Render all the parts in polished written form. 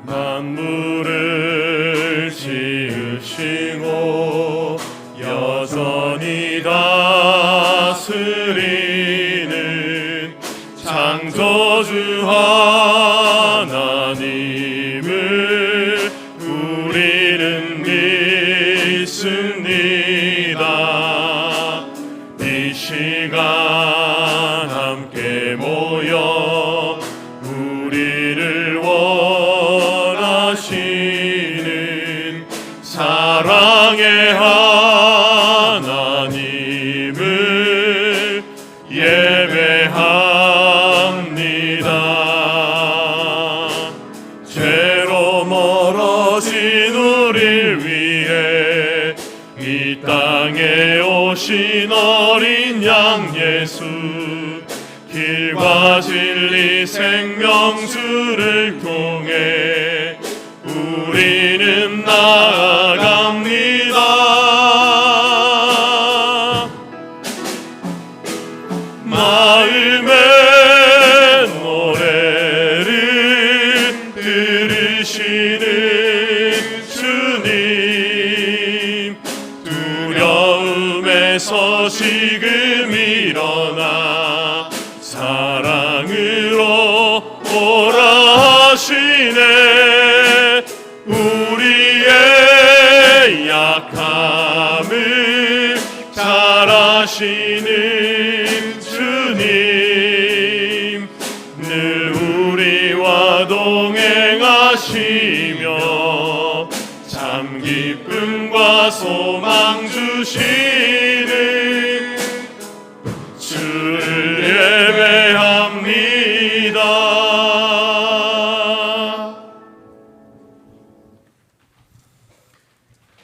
만물을 지으시고 여전히 다스리는 창조주 하나님을 우리는 믿습니다. 이 시간 함께 모여 우리를 원하시는 사랑의 하나님을 예배합니다. 죄로 멀어진 우릴 위해 이 땅에 오신 어린 양 예수, 길과 진리 생명수를 통해 우리는 나아갑니다. 마음의 노래를 들으시는 주님, 두려움에서 지금 일어나 사랑으로 오라 하시네. 우리의 약함을 잘 아시는 주님, 늘 우리와 동행하시며 참 기쁨과 소망 주시는 주를 예배합니다.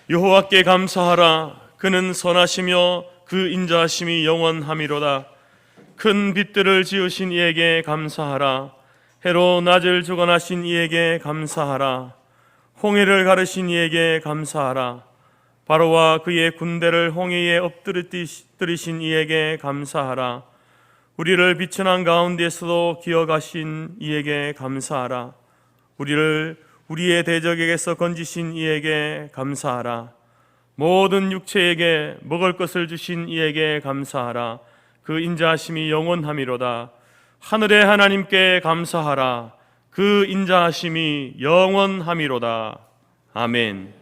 여호와께 감사하라. 그는 선하시며 그 인자하심이 영원함이로다. 큰 빛들을 지으신 이에게 감사하라. 해로 낮을 주관하신 이에게 감사하라. 홍해를 가르신 이에게 감사하라. 바로와 그의 군대를 홍해에 엎드리신 이에게 감사하라. 우리를 비천한 가운데서도 기억하신 이에게 감사하라. 우리를 우리의 대적에게서 건지신 이에게 감사하라. 모든 육체에게 먹을 것을 주신 이에게 감사하라. 그 인자하심이 영원함이로다. 하늘의 하나님께 감사하라. 그 인자하심이 영원함이로다. 아멘.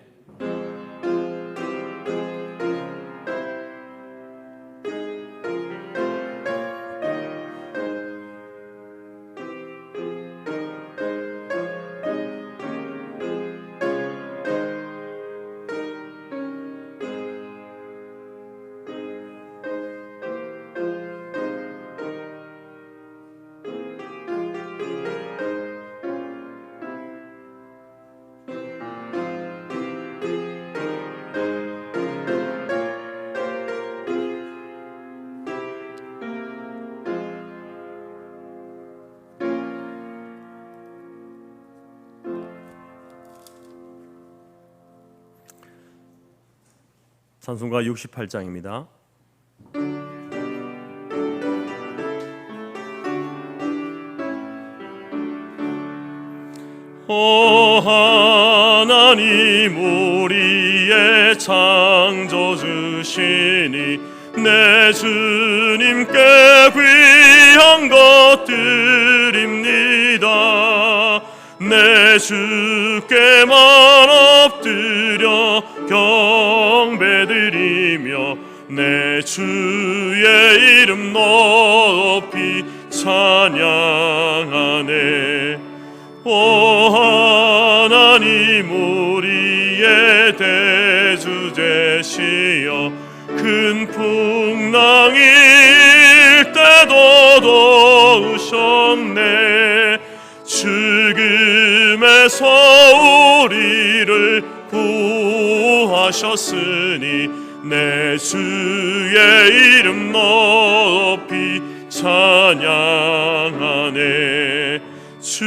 찬송가 68장입니다. 오 하나님, 우리의 창조주시니 내 주님께 귀한 것 드립니다. 내 주께만 엎드려 경배드리며 내 주의 이름 높이 찬양하네. 오 하나님, 우리의 대주 되시어 큰 풍랑일 때도 도우셨네. 죽음에서 우리를 구하셨으니 내 주의 이름 높이 찬양하네. 주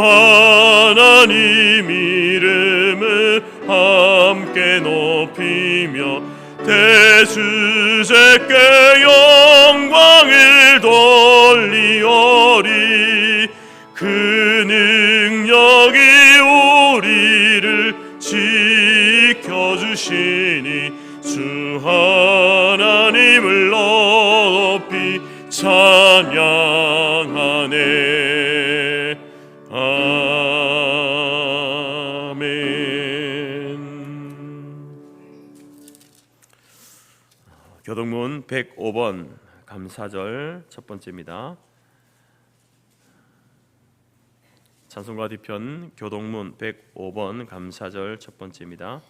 하나님 이름을 함께 높이며 대주제께 영광을 돌리오리. 그 능력이 찬양하네. 아멘. 교동문 105번 감사절 첫 번째입니다. 찬송가 뒤편 교동문 105번 감사절 첫 번째입니다.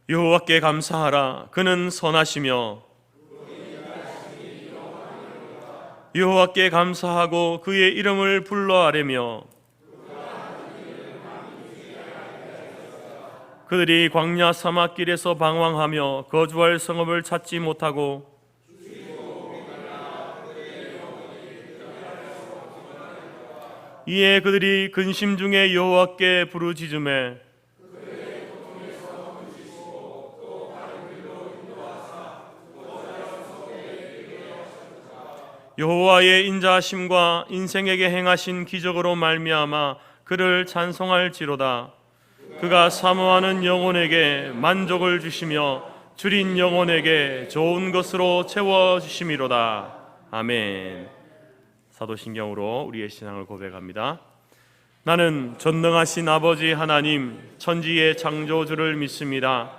여호와께 감사하라. 그는 선하시며 여호와께 감사하고 그의 이름을 불러아뢰며 그들이 광야 사막길에서 방황하며 거주할 성읍을 찾지 못하고 이에 그들이 근심 중에 여호와께 부르짖으매 여호와의 인자하심과 인생에게 행하신 기적으로 말미암아 그를 찬송할지로다. 그가 사모하는 영혼에게 만족을 주시며 줄인 영혼에게 좋은 것으로 채워주심이로다. 아멘. 사도신경으로 우리의 신앙을 고백합니다. 나는 전능하신 아버지 하나님 천지의 창조주를 믿습니다.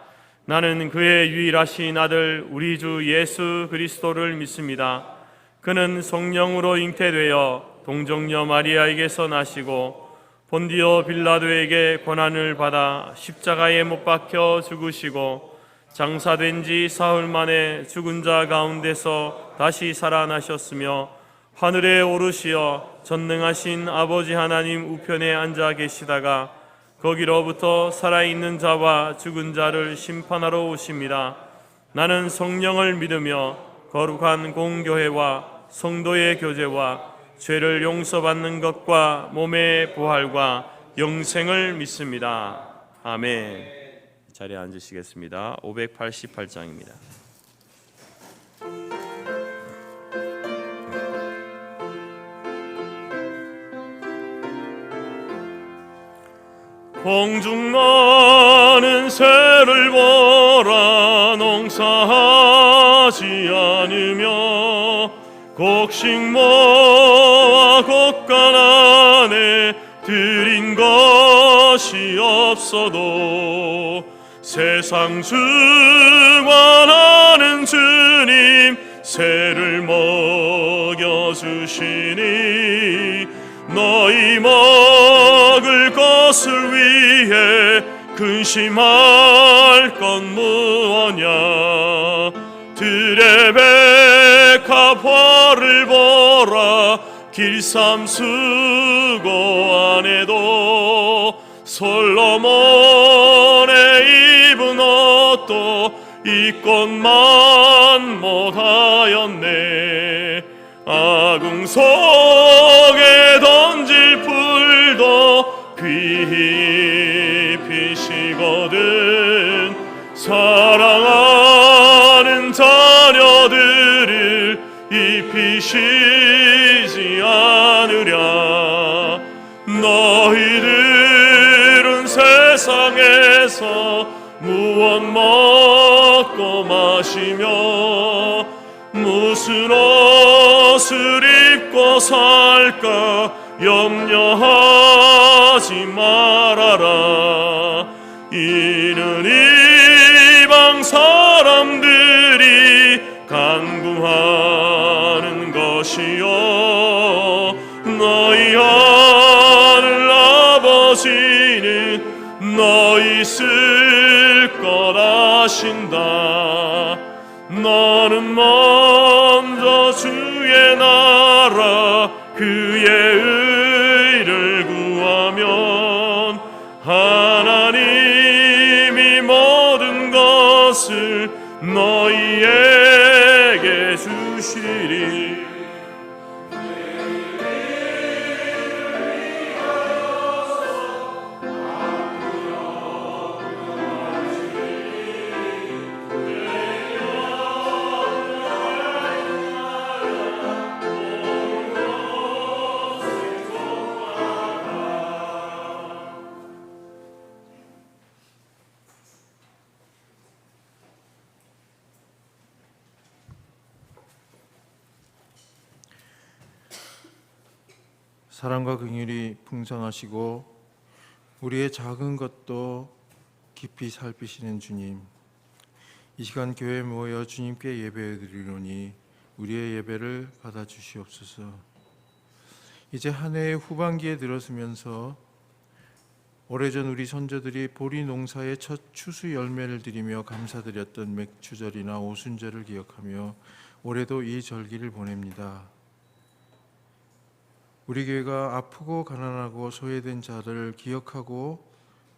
나는 그의 유일하신 아들 우리 주 예수 그리스도를 믿습니다. 그는 성령으로 잉태되어 동정녀 마리아에게서 나시고 본디오 빌라도에게 고난을 받아 십자가에 못 박혀 죽으시고 장사된 지 사흘 만에 죽은 자 가운데서 다시 살아나셨으며 하늘에 오르시어 전능하신 아버지 하나님 우편에 앉아 계시다가 거기로부터 살아있는 자와 죽은 자를 심판하러 오십니다. 나는 성령을 믿으며 거룩한 공교회와 성도의 교제와 죄를 용서받는 것과 몸의 부활과 영생을 믿습니다. 아멘. 자리에 앉으시겠습니다. 588장입니다. 공중 나는 새를 보라. 농사하지 않으며 곡식모와 곡간 안에 들인 것이 없어도 세상 주관하는 주님 새를 먹여주시니 너희 먹을 것을 위해 근심할 건 무엇냐. 들의 백합화를 보라. 길삼수고 안에도 솔로몬의 입은 옷도 이 꽃만 못하였네. 아궁 속에 던질 풀도 귀히 피시거든 사랑하는 자녀들을 입히시지 않으랴. 너희들은 세상에서 무엇 먹고 마시며 무슨 옷을 입고 살까 염려하지 말아라. 이는 이방 사람들이 간구하는 것이요 너희 하늘 아버지는 너희 쓸 것 아신다. 너는 먼저 주의 나라 그의 의를 구하면 하나님이 모든 것을 너희에게 주시리. 사랑과 긍휼이 풍성하시고 우리의 작은 것도 깊이 살피시는 주님, 이 시간 교회에 모여 주님께 예배드리노니 우리의 예배를 받아주시옵소서. 이제 한 해의 후반기에 들어서면서 오래전 우리 선조들이 보리 농사의 첫 추수 열매를 드리며 감사드렸던 맥추절이나 오순절을 기억하며 올해도 이 절기를 보냅니다. 우리 교회가 아프고 가난하고 소외된 자들을 기억하고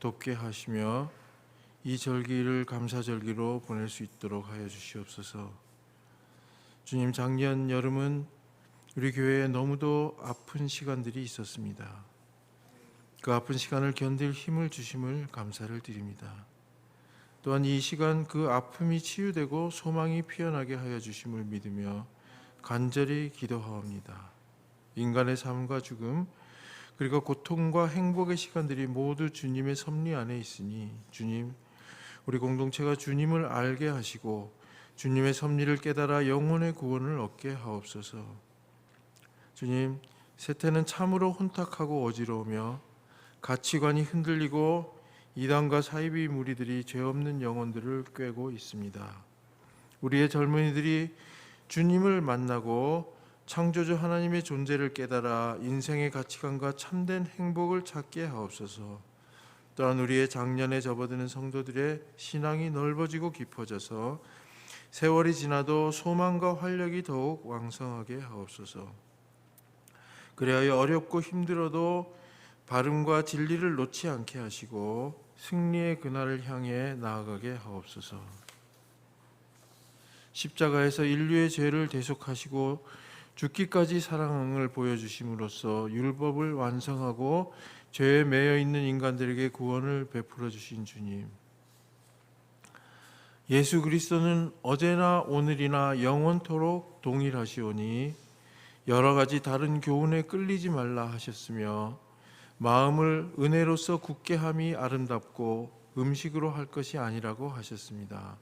돕게 하시며 이 절기를 감사절기로 보낼 수 있도록 하여 주시옵소서. 주님, 작년 여름은 우리 교회에 너무도 아픈 시간들이 있었습니다. 그 아픈 시간을 견딜 힘을 주심을 감사를 드립니다. 또한 이 시간 그 아픔이 치유되고 소망이 피어나게 하여 주심을 믿으며 간절히 기도하옵니다. 인간의 삶과 죽음 그리고 고통과 행복의 시간들이 모두 주님의 섭리 안에 있으니 주님, 우리 공동체가 주님을 알게 하시고 주님의 섭리를 깨달아 영혼의 구원을 얻게 하옵소서. 주님, 세태는 참으로 혼탁하고 어지러우며 가치관이 흔들리고 이단과 사이비 무리들이 죄 없는 영혼들을 꿰고 있습니다. 우리의 젊은이들이 주님을 만나고 창조주 하나님의 존재를 깨달아 인생의 가치관과 참된 행복을 찾게 하옵소서. 또한 우리의 장년에 접어드는 성도들의 신앙이 넓어지고 깊어져서 세월이 지나도 소망과 활력이 더욱 왕성하게 하옵소서. 그리하여 어렵고 힘들어도 바름과 진리를 놓지 않게 하시고 승리의 그날을 향해 나아가게 하옵소서. 십자가에서 인류의 죄를 대속하시고 죽기까지 사랑을 보여주심으로써 율법을 완성하고 죄에 매여 있는 인간들에게 구원을 베풀어 주신 주님, 예수 그리스도는 어제나 오늘이나 영원토록 동일하시오니 여러 가지 다른 교훈에 끌리지 말라 하셨으며 마음을 은혜로서 굳게 함이 아름답고 음식으로 할 것이 아니라고 하셨습니다.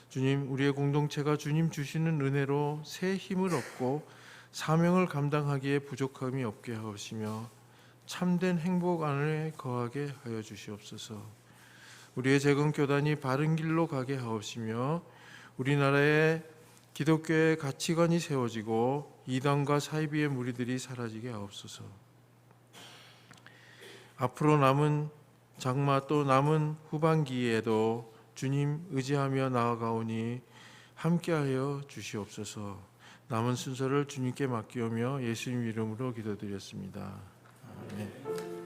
주님, 우리의 공동체가 주님 주시는 은혜로 새 힘을 얻고 사명을 감당하기에 부족함이 없게 하시며 참된 행복 안에 거하게 하여 주시옵소서. 우리의 재건 교단이 바른 길로 가게 하옵시며 우리나라의 기독교의 가치관이 세워지고 이단과 사이비의 무리들이 사라지게 하옵소서. 앞으로 남은 장마 또 남은 후반기에도 주님 의지하며 나아가오니 함께하여 주시옵소서. 남은 순서를 주님께 맡기오며 예수님 이름으로 기도드렸습니다. 아멘.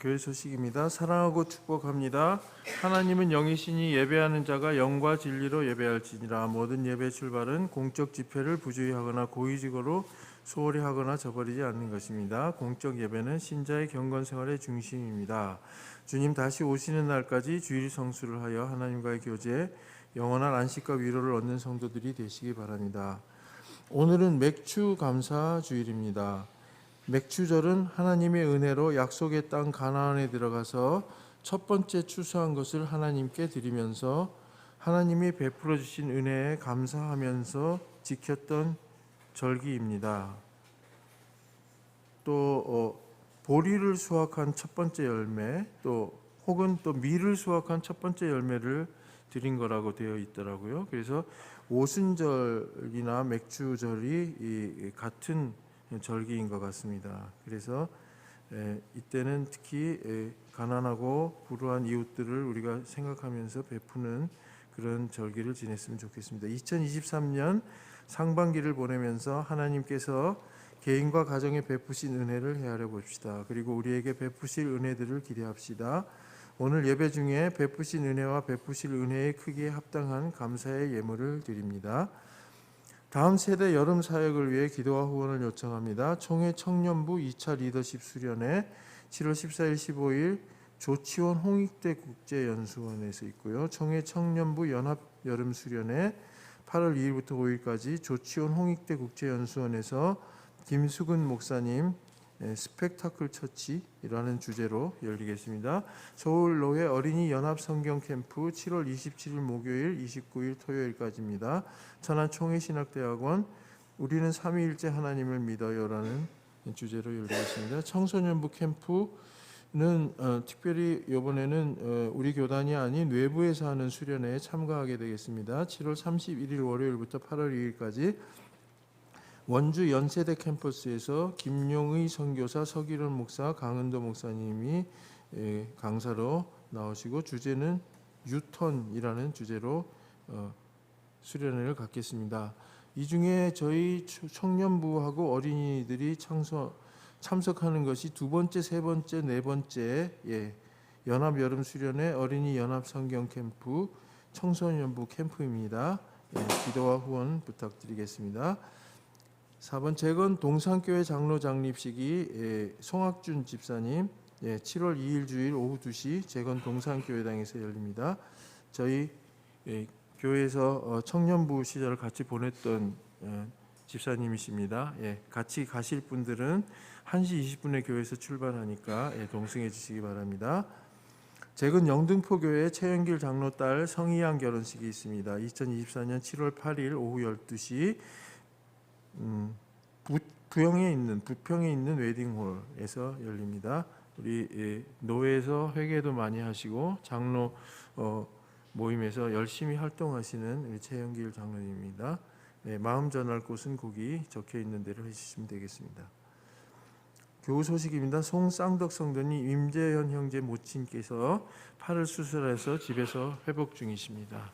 교회 소식입니다. 사랑하고 축복합니다. 하나님은 영이시니 예배하는 자가 영과 진리로 예배할지니라. 모든 예배 출발은 공적 집회를 부주의 하거나 고의적으로 소홀히 하거나 저버리지 않는 것입니다. 공적 예배는 신자의 경건 생활의 중심입니다. 주님 다시 오시는 날까지 주일 성수를 하여 하나님과의 교제, 영원한 안식과 위로를 얻는 성도들이 되시기 바랍니다. 오늘은 맥추 감사 주일입니다. 맥추절은 하나님의 은혜로 약속의 땅 가나안에 들어가서 첫 번째 추수한 것을 하나님께 드리면서 하나님이 베풀어 주신 은혜에 감사하면서 지켰던 절기입니다. 또 보리를 수확한 첫 번째 열매, 또 혹은 또 밀을 수확한 첫 번째 열매를 드린 거라고 되어 있더라고요. 그래서 오순절이나 맥추절이 같은 절기인 것 같습니다. 그래서 이때는 특히 가난하고 불우한 이웃들을 우리가 생각하면서 베푸는 그런 절기를 지냈으면 좋겠습니다. 2023년 상반기를 보내면서 하나님께서 개인과 가정에 베푸신 은혜를 헤아려 봅시다. 그리고 우리에게 베푸실 은혜들을 기대합시다. 오늘 예배 중에 베푸신 은혜와 베푸실 은혜의 크기에 합당한 감사의 예물을 드립니다. 다음 세대 여름 사역을 위해 기도와 후원을 요청합니다. 총회 청년부 2차 리더십 수련회 7월 14일 15일 조치원 홍익대 국제연수원에서 있고요. 총회 청년부 연합 여름 수련회 8월 2일부터 5일까지 조치원 홍익대 국제연수원에서 김수근 목사님 스펙타클 처치라는 주제로 열리겠습니다. 서울로회 어린이 연합 성경 캠프 7월 27일 목요일 29일 토요일까지입니다. 천안 총회신학대학원 우리는 삼위일체 하나님을 믿어요라는 주제로 열리겠습니다. 청소년부 캠프는 특별히 이번에는 우리 교단이 아닌 외부에서 하는 수련회에 참가하게 되겠습니다. 7월 31일 월요일부터 8월 2일까지 원주 연세대 캠퍼스에서 김용의 선교사, 서기련 목사, 강은도 목사님이 강사로 나오시고 주제는 유턴이라는 주제로 수련회를 갖겠습니다. 이 중에 저희 청년부하고 어린이들이 참석하는 것이 두 번째, 세 번째, 네 번째 연합 여름 수련회, 어린이 연합 성경 캠프, 청소년부 캠프입니다. 기도와 후원 부탁드리겠습니다. 4번 재건 동산교회 장로 장립식이 송학준 집사님 7월 2일 주일 오후 2시 재건 동산교회당에서 열립니다. 저희 교회에서 청년부 시절을 같이 보냈던 집사님이십니다. 같이 가실 분들은 1시 20분에 교회에서 출발하니까 동승해 주시기 바랍니다. 재건 영등포 교회 최영길 장로 딸 성희양 결혼식이 있습니다. 2024년 7월 8일 오후 12시 부평에 있는 웨딩홀에서 열립니다. 우리 노회에서 회개도 많이 하시고 장로 모임에서 열심히 활동하시는 우리 최영길 장로님입니다. 마음 전할 곳은 거기 적혀 있는 대로 해주시면 되겠습니다. 교우 소식입니다. 송쌍덕 성도님 임재현 형제 모친께서 팔을 수술해서 집에서 회복 중이십니다.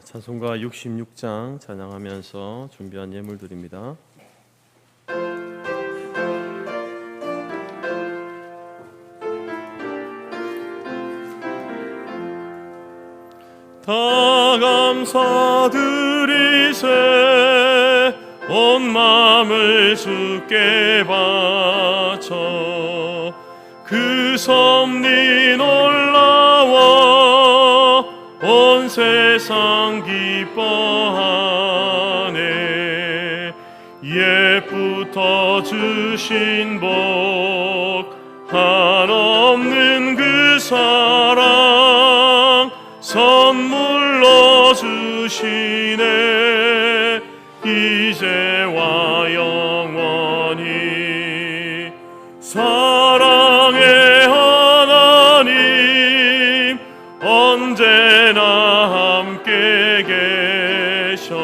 찬송가 66장 찬양하면서 준비한 예물들입니다. 다 감사드리세 온 마음을 주께 바쳐 그 섭리 놀라워 온 세상 기뻐하네. 옛부터 주신 복 한없는 그 사랑 선물로 주시네. 이제와 영원히 사랑의 하나님 언제나 함께 계셔.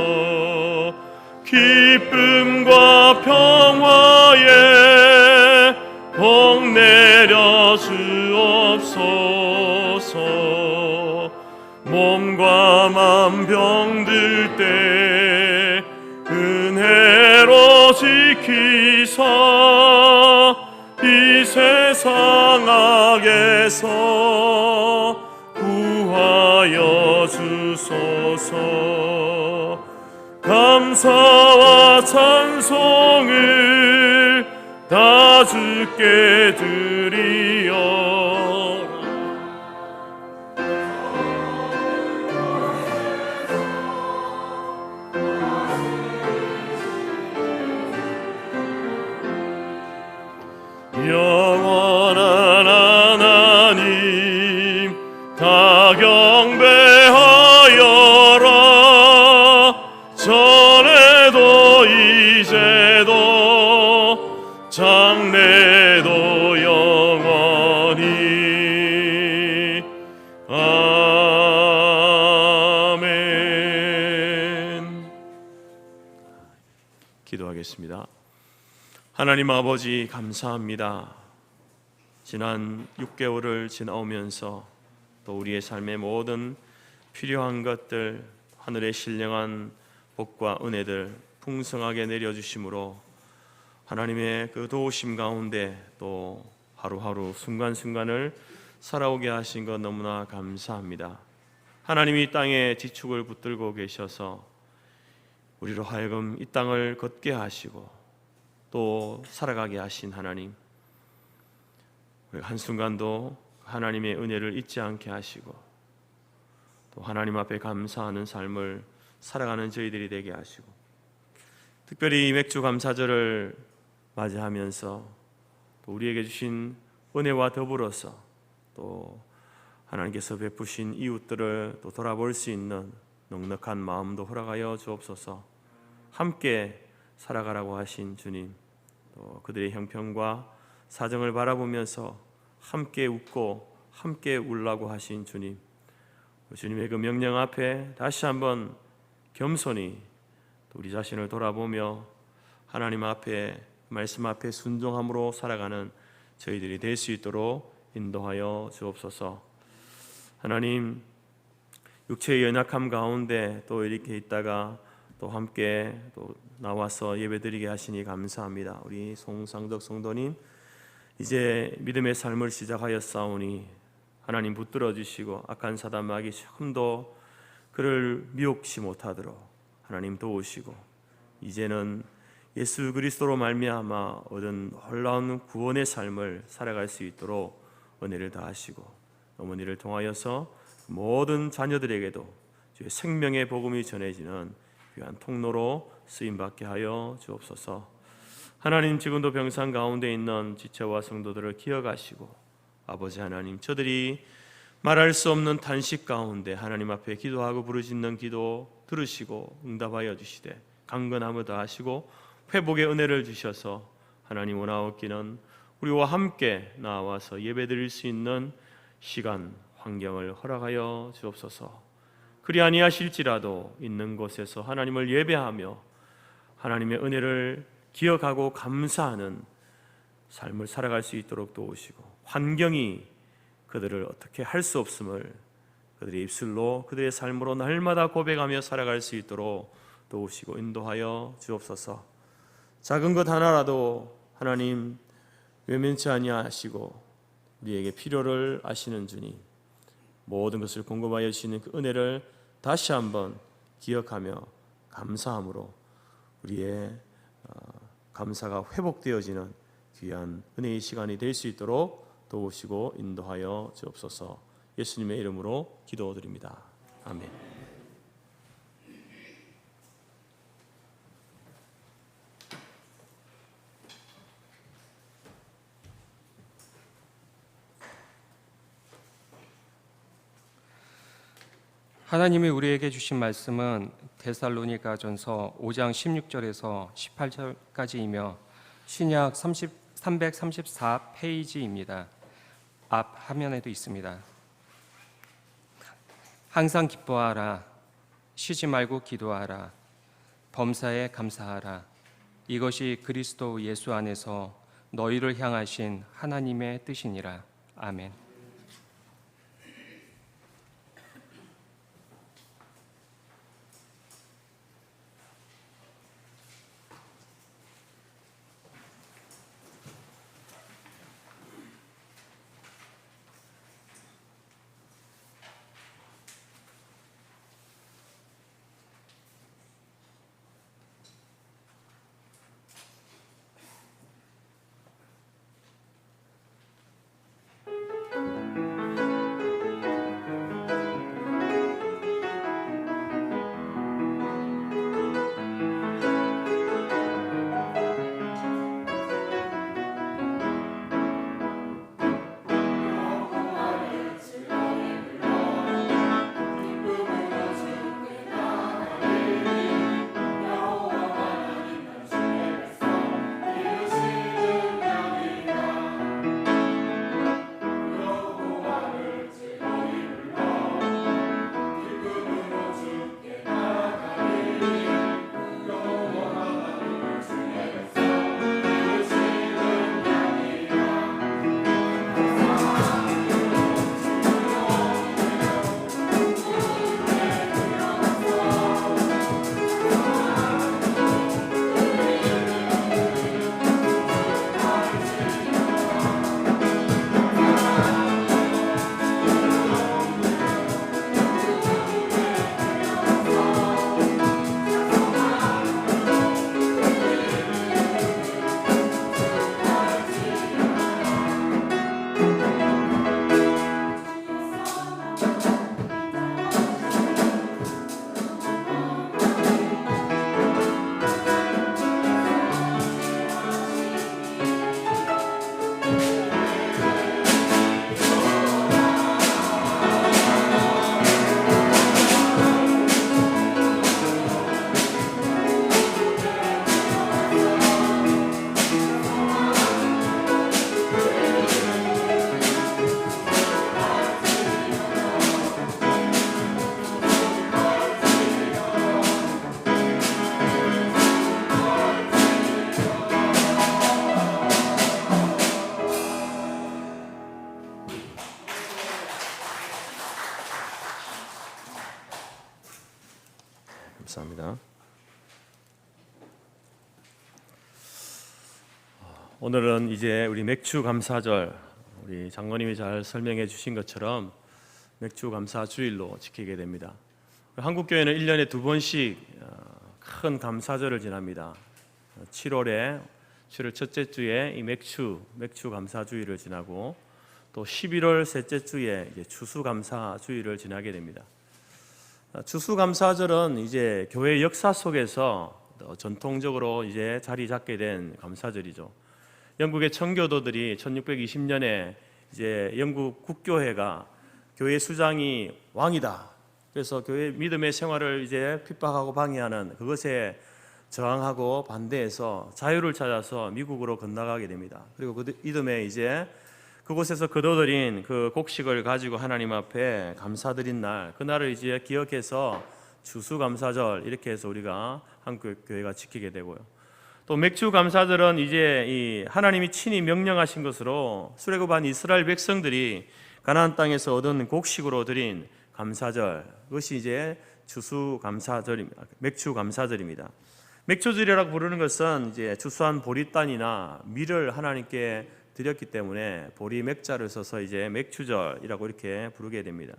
기쁨과 평화에 복 내려 주옵소서. 몸과 맘 병들 때 은혜로 지키사 이 세상 악에서 구하여 주소서. 감사와 찬송을 다 주께 드리어라. 영원한 하나님 다 경배하여라. 전에도 이제도 장래도 영원히 아멘. 기도하겠습니다. 하나님 아버지 감사합니다. 지난 6개월을 지나오면서 또 우리의 삶의 모든 필요한 것들 하늘의 신령한 복과 은혜들 풍성하게 내려주심으로 하나님의 그 도우심 가운데 또 하루하루 순간순간을 살아오게 하신 것 너무나 감사합니다. 하나님이 이 땅에 지축을 붙들고 계셔서 우리로 하여금 이 땅을 걷게 하시고 또 살아가게 하신 하나님, 우리 한순간도 하나님의 은혜를 잊지 않게 하시고 또 하나님 앞에 감사하는 삶을 살아가는 저희들이 되게 하시고, 특별히 맥주 감사절을 맞이하면서 또 우리에게 주신 은혜와 더불어서 또 하나님께서 베푸신 이웃들을 또 돌아볼 수 있는 넉넉한 마음도 허락하여 주옵소서. 함께 살아가라고 하신 주님, 또 그들의 형편과 사정을 바라보면서 함께 웃고 함께 울라고 하신 주님, 주님의 그 명령 앞에 다시 한번 겸손히 우리 자신을 돌아보며 하나님 앞에, 말씀 앞에 순종함으로 살아가는 저희들이 될 수 있도록 인도하여 주옵소서. 하나님, 육체의 연약함 가운데 또 이렇게 있다가 또 함께 또 나와서 예배드리게 하시니 감사합니다. 우리 송상덕 성도님, 이제 믿음의 삶을 시작하였사오니 하나님 붙들어 주시고 악한 사단 마귀 조금도 그를 미혹시 못하도록 하나님 도우시고, 이제는 예수 그리스도로 말미암아 얻은 놀라운 구원의 삶을 살아갈 수 있도록 은혜를 다하시고, 어머니를 통하여서 모든 자녀들에게도 주의 생명의 복음이 전해지는 귀한 통로로 쓰임받게 하여 주옵소서. 하나님, 지금도 병상 가운데 있는 지체와 성도들을 기억하시고, 아버지 하나님, 저들이 말할 수 없는 탄식 가운데 하나님 앞에 기도하고 부르짖는 기도 들으시고 응답하여 주시되 강건함을 더하시고 회복의 은혜를 주셔서 하나님 원하옵기는 우리와 함께 나와서 예배드릴 수 있는 시간, 환경을 허락하여 주옵소서. 그리 아니하실지라도 있는 곳에서 하나님을 예배하며 하나님의 은혜를 기억하고 감사하는 삶을 살아갈 수 있도록 도우시고, 환경이 그들을 어떻게 할 수 없음을 그들의 입술로 그들의 삶으로 날마다 고백하며 살아갈 수 있도록 도우시고 인도하여 주옵소서. 작은 것 하나라도 하나님 외면치 아니하시고 우리에게 필요를 아시는 주님, 모든 것을 공급하여 주시는 그 은혜를 다시 한번 기억하며 감사함으로 우리의 감사가 회복되어지는 귀한 은혜의 시간이 될 수 있도록 도우시고 인도하여 주옵소서. 예수님의 이름으로 기도드립니다. 아멘. 하나님이 우리에게 주신 말씀은 데살로니가전서 5장 16절에서 18절까지이며 신약 334페이지입니다. 앞 화면에도 있습니다. 항상 기뻐하라, 쉬지 말고 기도하라, 범사에 감사하라. 이것이 그리스도 예수 안에서 너희를 향하신 하나님의 뜻이니라. 아멘. 오늘은 이제 우리 맥주 감사절, 우리 장로님이 잘 설명해 주신 것처럼 맥주 감사 주일로 지키게 됩니다. 한국 교회는 1년에 2번씩 큰 감사절을 지납니다. 7월에 7월 첫째 주에 이 맥주 감사 주일을 지나고 또 11월 셋째 주에 이제 추수 감사 주일을 지나게 됩니다. 추수 감사절은 이제 교회 역사 속에서 전통적으로 이제 자리 잡게 된 감사절이죠. 영국의 청교도들이 1620년에 이제 영국 국교회가 교회 수장이 왕이다. 그래서 교회 믿음의 생활을 이제 핍박하고 방해하는 그것에 저항하고 반대해서 자유를 찾아서 미국으로 건너가게 됩니다. 그리고 그 이듬해 이제 그곳에서 거둬들인 그 곡식을 가지고 하나님 앞에 감사드린 날, 그날을 이제 기억해서 추수감사절 이렇게 해서 우리가 한국 교회가 지키게 되고요. 또 맥주 감사절은 이제 이 하나님이 친히 명령하신 것으로 출애굽한 이스라엘 백성들이 가나안 땅에서 얻은 곡식으로 드린 감사절, 그것이 이제 추수감사절입니다. 맥주 감사절입니다. 맥주절이라고 부르는 것은 이제 추수한 보리단이나 밀을 하나님께 드렸기 때문에 보리 맥자를 써서 이제 맥주절이라고 이렇게 부르게 됩니다.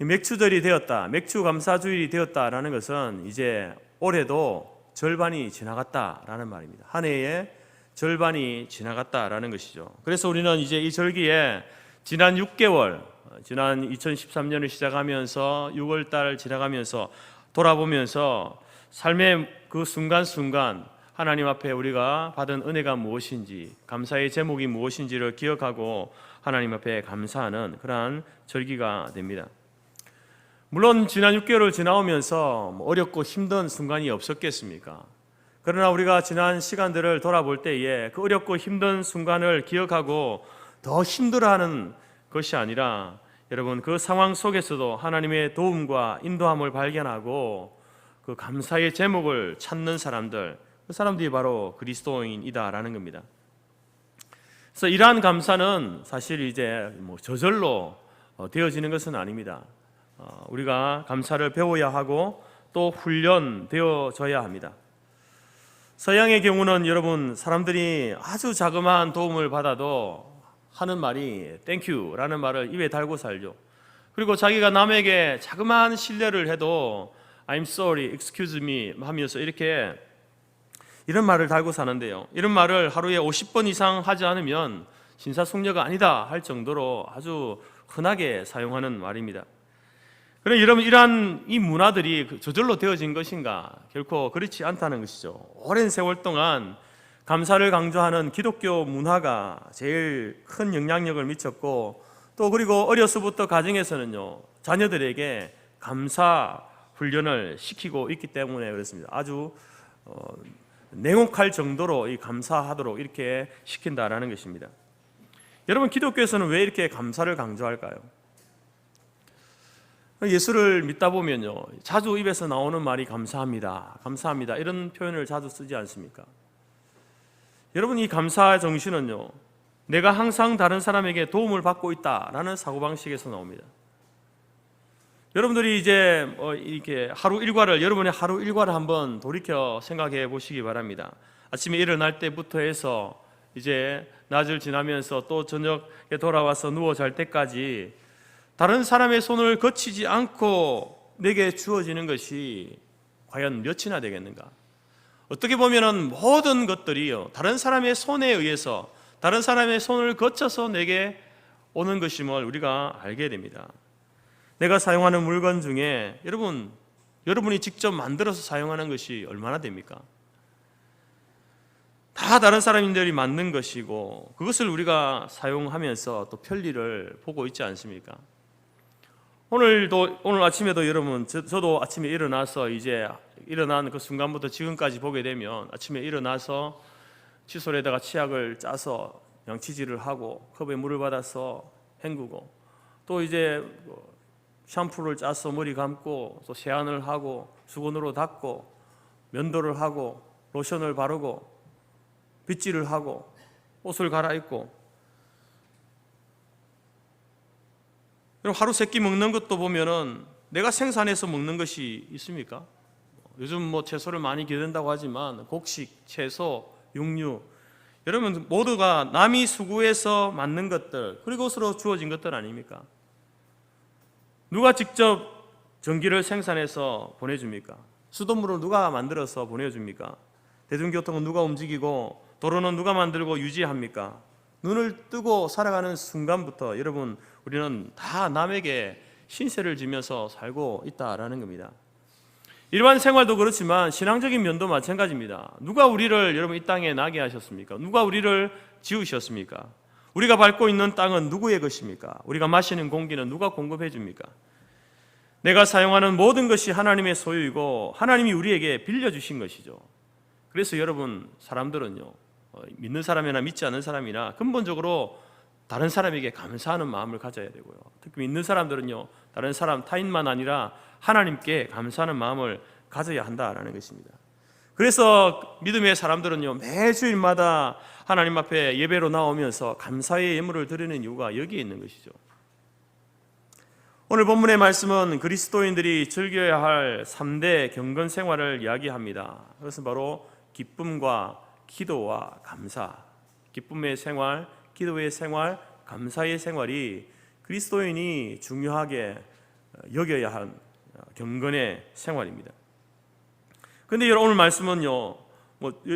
이 맥주절이 되었다, 맥주 감사주일이 되었다라는 것은 이제 올해도 절반이 지나갔다라는 말입니다. 한 해의 절반이 지나갔다라는 것이죠. 그래서 우리는 이제 이 절기에 지난 6개월, 지난 2013년을 시작하면서 6월달 지나가면서 돌아보면서 삶의 그 순간순간 하나님 앞에 우리가 받은 은혜가 무엇인지, 감사의 제목이 무엇인지를 기억하고 하나님 앞에 감사하는 그러한 절기가 됩니다. 물론 지난 6개월을 지나오면서 어렵고 힘든 순간이 없었겠습니까? 그러나 우리가 지난 시간들을 돌아볼 때에 그 어렵고 힘든 순간을 기억하고 더 힘들어하는 것이 아니라 여러분 그 상황 속에서도 하나님의 도움과 인도함을 발견하고 그 감사의 제목을 찾는 사람들, 그 사람들이 바로 그리스도인이다라는 겁니다. 그래서 이러한 감사는 사실 이제 저절로 되어지는 것은 아닙니다. 우리가 감사를 배워야 하고 또 훈련되어져야 합니다. 서양의 경우는 여러분 사람들이 아주 자그마한 도움을 받아도 하는 말이 땡큐라는 말을 입에 달고 살죠. 그리고 자기가 남에게 자그마한 신뢰를 해도 I'm sorry, excuse me 하면서 이렇게 이런 말을 달고 사는데요. 이런 말을 하루에 50번 이상 하지 않으면 신사숙녀가 아니다 할 정도로 아주 흔하게 사용하는 말입니다. 그럼 여러분 이러한 이 문화들이 저절로 되어진 것인가? 결코 그렇지 않다는 것이죠. 오랜 세월 동안 감사를 강조하는 기독교 문화가 제일 큰 영향력을 미쳤고 또 그리고 어려서부터 가정에서는요 자녀들에게 감사 훈련을 시키고 있기 때문에 그렇습니다. 아주 냉혹할 정도로 이 감사하도록 이렇게 시킨다라는 것입니다. 여러분 기독교에서는 왜 이렇게 감사를 강조할까요? 예수를 믿다 보면요 자주 입에서 나오는 말이 감사합니다, 감사합니다 이런 표현을 자주 쓰지 않습니까? 여러분 이 감사 정신은요 내가 항상 다른 사람에게 도움을 받고 있다라는 사고방식에서 나옵니다. 여러분들이 이제 이렇게 하루 일과를 여러분의 하루 일과를 한번 돌이켜 생각해 보시기 바랍니다. 아침에 일어날 때부터 해서 이제 낮을 지나면서 또 저녁에 돌아와서 누워 잘 때까지 다른 사람의 손을 거치지 않고 내게 주어지는 것이 과연 몇이나 되겠는가? 어떻게 보면은 모든 것들이요 다른 사람의 손에 의해서 다른 사람의 손을 거쳐서 내게 오는 것임을 우리가 알게 됩니다. 내가 사용하는 물건 중에 여러분이 직접 만들어서 사용하는 것이 얼마나 됩니까? 다 다른 사람들이 만든 것이고 그것을 우리가 사용하면서 또 편리를 보고 있지 않습니까? 오늘 아침에도 여러분 저도 아침에 일어나서 이제 일어난 그 순간부터 지금까지 보게 되면 아침에 일어나서 칫솔에다가 치약을 짜서 양치질을 하고 컵에 물을 받아서 헹구고 또 이제 샴푸를 짜서 머리 감고 또 세안을 하고 수건으로 닦고 면도를 하고 로션을 바르고 빗질을 하고 옷을 갈아입고 하루 세 끼 먹는 것도 보면은 내가 생산해서 먹는 것이 있습니까? 요즘 채소를 많이 기른다고 하지만 곡식, 채소, 육류 여러분 모두가 남이 수고해서 만든 것들 그리고서로 주어진 것들 아닙니까? 누가 직접 전기를 생산해서 보내줍니까? 수돗물을 누가 만들어서 보내줍니까? 대중교통은 누가 움직이고 도로는 누가 만들고 유지합니까? 눈을 뜨고 살아가는 순간부터 여러분 우리는 다 남에게 신세를 지면서 살고 있다라는 겁니다. 일반 생활도 그렇지만 신앙적인 면도 마찬가지입니다. 누가 우리를 여러분 이 땅에 나게 하셨습니까? 누가 우리를 지으셨습니까? 우리가 밟고 있는 땅은 누구의 것입니까? 우리가 마시는 공기는 누가 공급해 줍니까? 내가 사용하는 모든 것이 하나님의 소유이고 하나님이 우리에게 빌려주신 것이죠. 그래서 여러분 사람들은요, 믿는 사람이나 믿지 않는 사람이나 근본적으로 다른 사람에게 감사하는 마음을 가져야 되고요. 특히 믿는 사람들은요, 다른 사람 타인만 아니라 하나님께 감사하는 마음을 가져야 한다라는 것입니다. 그래서 믿음의 사람들은요, 매 주일마다 하나님 앞에 예배로 나오면서 감사의 예물을 드리는 이유가 여기에 있는 것이죠. 오늘 본문의 말씀은 그리스도인들이 즐겨야 할 3대 경건 생활을 이야기합니다. 그것은 바로 기쁨과 기도와 감사, 기쁨의 생활, 기도의 생활, 감사의 생활이 그리스도인이 중요하게 여겨야 한 경건의 생활입니다. 그런데 오늘 말씀은요,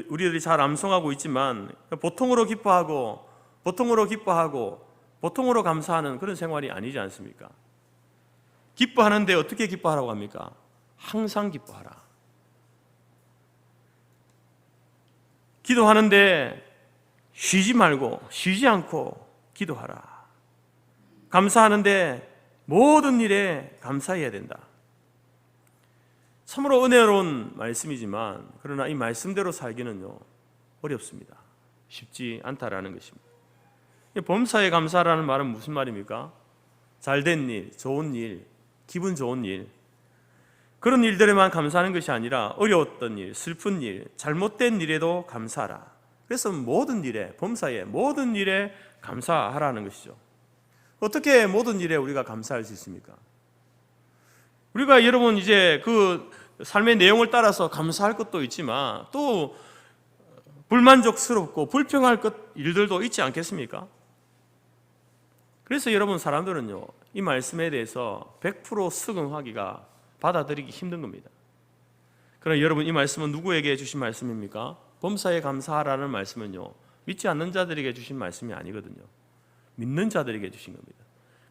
우리들이 잘 암송하고 있지만 보통으로 기뻐하고 보통으로 감사하는 그런 생활이 아니지 않습니까? 기뻐하는데 어떻게 기뻐하라고 합니까? 항상 기뻐하라. 기도하는데 쉬지 않고 기도하라. 감사하는데 모든 일에 감사해야 된다. 참으로 은혜로운 말씀이지만 그러나 이 말씀대로 살기는요, 어렵습니다. 쉽지 않다라는 것입니다. 범사에 감사라는 말은 무슨 말입니까? 잘된 일, 좋은 일, 기분 좋은 일, 그런 일들에만 감사하는 것이 아니라 어려웠던 일, 슬픈 일, 잘못된 일에도 감사하라. 그래서 모든 일에, 범사에 모든 일에 감사하라는 것이죠. 어떻게 모든 일에 우리가 감사할 수 있습니까? 우리가 여러분 이제 그 삶의 내용을 따라서 감사할 것도 있지만 또 불만족스럽고 불평할 일들도 있지 않겠습니까? 그래서 여러분 사람들은요, 이 말씀에 대해서 100% 수긍하기가, 받아들이기 힘든 겁니다. 그러나 여러분 이 말씀은 누구에게 주신 말씀입니까? 범사에 감사하라는 말씀은요, 믿지 않는 자들에게 주신 말씀이 아니거든요. 믿는 자들에게 주신 겁니다.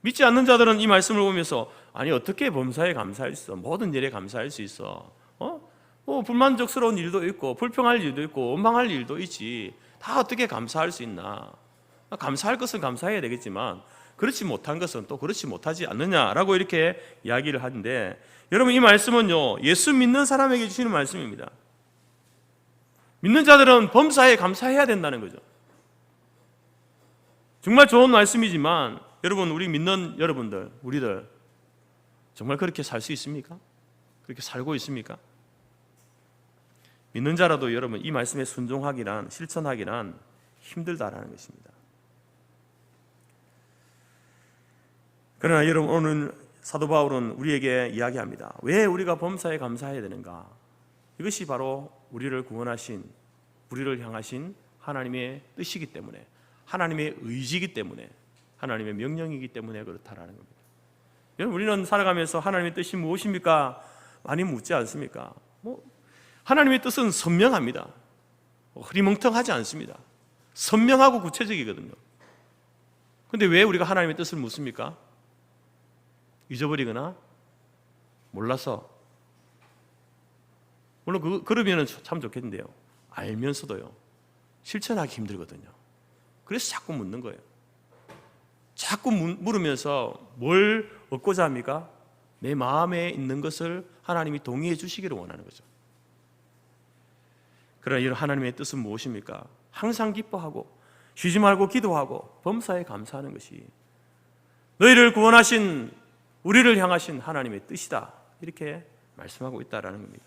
믿지 않는 자들은 이 말씀을 보면서 아니 어떻게 범사에 감사할 수 있어? 모든 일에 감사할 수 있어? 불만족스러운 일도 있고 불평할 일도 있고 원망할 일도 있지. 다 어떻게 감사할 수 있나? 감사할 것은 감사해야 되겠지만 그렇지 못한 것은 또 그렇지 못하지 않느냐라고 이렇게 이야기를 하는데, 여러분 이 말씀은요, 예수 믿는 사람에게 주시는 말씀입니다. 믿는 자들은 범사에 감사해야 된다는 거죠. 정말 좋은 말씀이지만 여러분, 우리 믿는 여러분들, 우리들 정말 그렇게 살 수 있습니까? 그렇게 살고 있습니까? 믿는 자라도 여러분 이 말씀에 순종하기란, 실천하기란 힘들다라는 것입니다. 그러나 여러분 오늘 사도 바울은 우리에게 이야기합니다. 왜 우리가 범사에 감사해야 되는가? 이것이 바로 우리를 구원하신, 우리를 향하신 하나님의 뜻이기 때문에, 하나님의 의지이기 때문에, 하나님의 명령이기 때문에 그렇다라는 겁니다. 여러분 우리는 살아가면서 하나님의 뜻이 무엇입니까? 많이 묻지 않습니까? 하나님의 뜻은 선명합니다. 흐리멍텅하지 않습니다. 선명하고 구체적이거든요. 그런데 왜 우리가 하나님의 뜻을 묻습니까? 잊어버리거나 몰라서. 물론 그러면 참 좋겠는데요, 알면서도요 실천하기 힘들거든요. 그래서 자꾸 묻는 거예요. 자꾸 물으면서 뭘 얻고자 합니까? 내 마음에 있는 것을 하나님이 동의해 주시기를 원하는 거죠. 그러나 이런 하나님의 뜻은 무엇입니까? 항상 기뻐하고 쉬지 말고 기도하고 범사에 감사하는 것이 너희를 구원하신, 우리를 향하신 하나님의 뜻이다, 이렇게 말씀하고 있다라는 겁니다.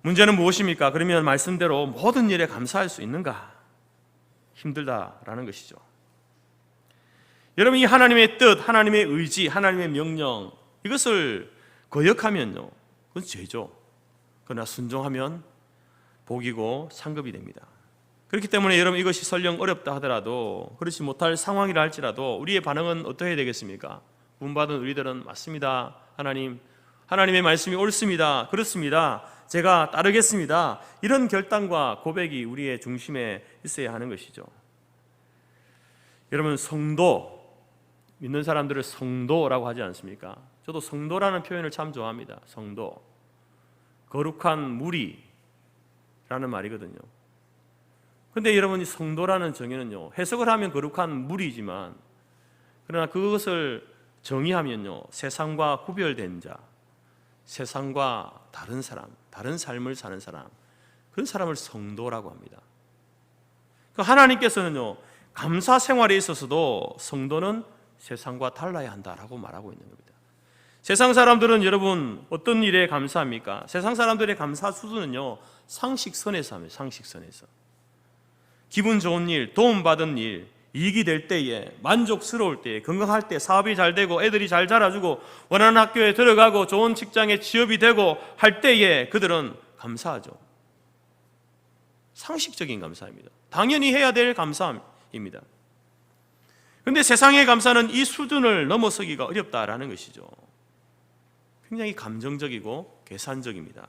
문제는 무엇입니까? 그러면 말씀대로 모든 일에 감사할 수 있는가? 힘들다라는 것이죠. 여러분 이 하나님의 뜻, 하나님의 의지, 하나님의 명령, 이것을 거역하면요, 그건 죄죠. 그러나 순종하면 복이고 상급이 됩니다. 그렇기 때문에 여러분 이것이 설령 어렵다 하더라도 그렇지 못할 상황이라 할지라도 우리의 반응은 어떠해야 되겠습니까? 구원받은 우리들은 맞습니다. 하나님의 말씀이 옳습니다. 그렇습니다. 제가 따르겠습니다. 이런 결단과 고백이 우리의 중심에 있어야 하는 것이죠. 여러분 성도, 믿는 사람들을 성도라고 하지 않습니까? 저도 성도라는 표현을 참 좋아합니다. 성도, 거룩한 무리라는 말이거든요. 근데 여러분이 성도라는 정의는요, 해석을 하면 거룩한 무리지만 그러나 그것을 정의하면요, 세상과 구별된 자, 세상과 다른 사람, 다른 삶을 사는 사람, 그런 사람을 성도라고 합니다. 하나님께서는요, 감사 생활에 있어서도 성도는 세상과 달라야 한다라고 말하고 있는 겁니다. 세상 사람들은 여러분 어떤 일에 감사합니까? 세상 사람들의 감사 수준은요, 상식선에서 합니다. 상식선에서. 기분 좋은 일, 도움받은 일, 이익이 될 때에, 만족스러울 때에, 건강할 때, 사업이 잘 되고 애들이 잘 자라주고 원하는 학교에 들어가고 좋은 직장에 취업이 되고 할 때에 그들은 감사하죠. 상식적인 감사입니다. 당연히 해야 될 감사입니다. 그런데 세상의 감사는 이 수준을 넘어서기가 어렵다라는 것이죠. 굉장히 감정적이고 계산적입니다.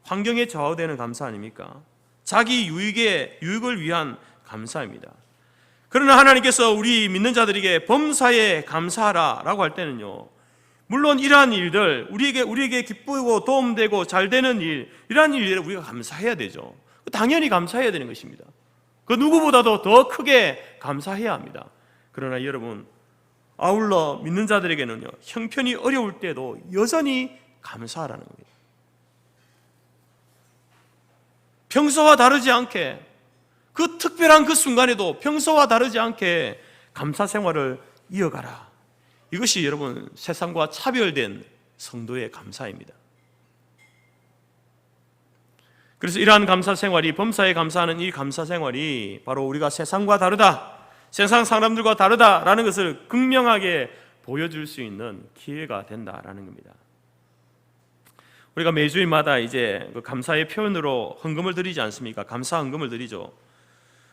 환경에 좌우되는 감사 아닙니까? 자기 유익을 위한 감사입니다. 그러나 하나님께서 우리 믿는 자들에게 범사에 감사하라라고 할 때는요, 물론 이러한 일들, 우리에게 기쁘고 도움되고 잘 되는 일, 이러한 일들에 우리가 감사해야 되죠. 당연히 감사해야 되는 것입니다. 그 누구보다도 더 크게 감사해야 합니다. 그러나 여러분, 아울러 믿는 자들에게는요, 형편이 어려울 때도 여전히 감사하라는 겁니다. 평소와 다르지 않게, 그 특별한 그 순간에도 평소와 다르지 않게 감사 생활을 이어가라. 이것이 여러분 세상과 차별된 성도의 감사입니다. 그래서 이러한 감사 생활이, 범사에 감사하는 이 감사 생활이 바로 우리가 세상과 다르다, 세상 사람들과 다르다라는 것을 극명하게 보여줄 수 있는 기회가 된다라는 겁니다. 우리가 매주일마다 이제 그 감사의 표현으로 헌금을 드리지 않습니까? 감사 헌금을 드리죠.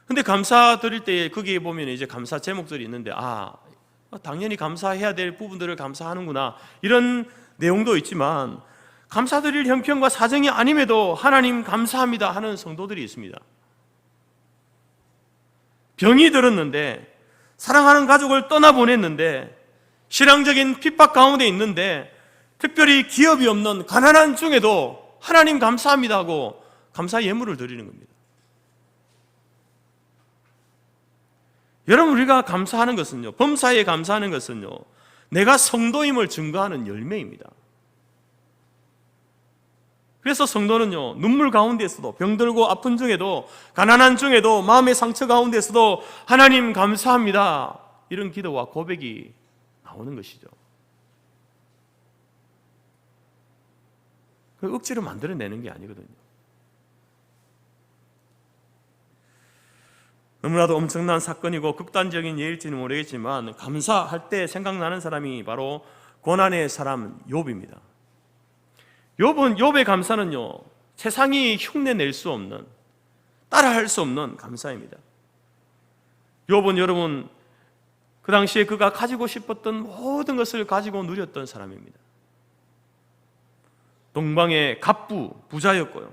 근데 감사 드릴 때 거기에 보면 이제 감사 제목들이 있는데, 당연히 감사해야 될 부분들을 감사하는구나, 이런 내용도 있지만 감사 드릴 형편과 사정이 아님에도 하나님 감사합니다 하는 성도들이 있습니다. 병이 들었는데, 사랑하는 가족을 떠나보냈는데, 신앙적인 핍박 가운데 있는데, 특별히 기업이 없는 가난한 중에도 하나님 감사합니다 하고 감사 예물을 드리는 겁니다. 여러분, 우리가 감사하는 것은요, 범사에 감사하는 것은요, 내가 성도임을 증거하는 열매입니다. 그래서 성도는요, 눈물 가운데에서도, 병들고 아픈 중에도, 가난한 중에도, 마음의 상처 가운데에서도 하나님 감사합니다, 이런 기도와 고백이 나오는 것이죠. 그 억지로 만들어내는 게 아니거든요. 너무나도 엄청난 사건이고 극단적인 예일지는 모르겠지만 감사할 때 생각나는 사람이 바로 고난의 사람 욥입니다. 욥의 감사는요, 세상이 흉내낼 수 없는, 따라할 수 없는 감사입니다. 욥은 여러분, 그 당시에 그가 가지고 싶었던 모든 것을 가지고 누렸던 사람입니다. 동방의 갑부, 부자였고요,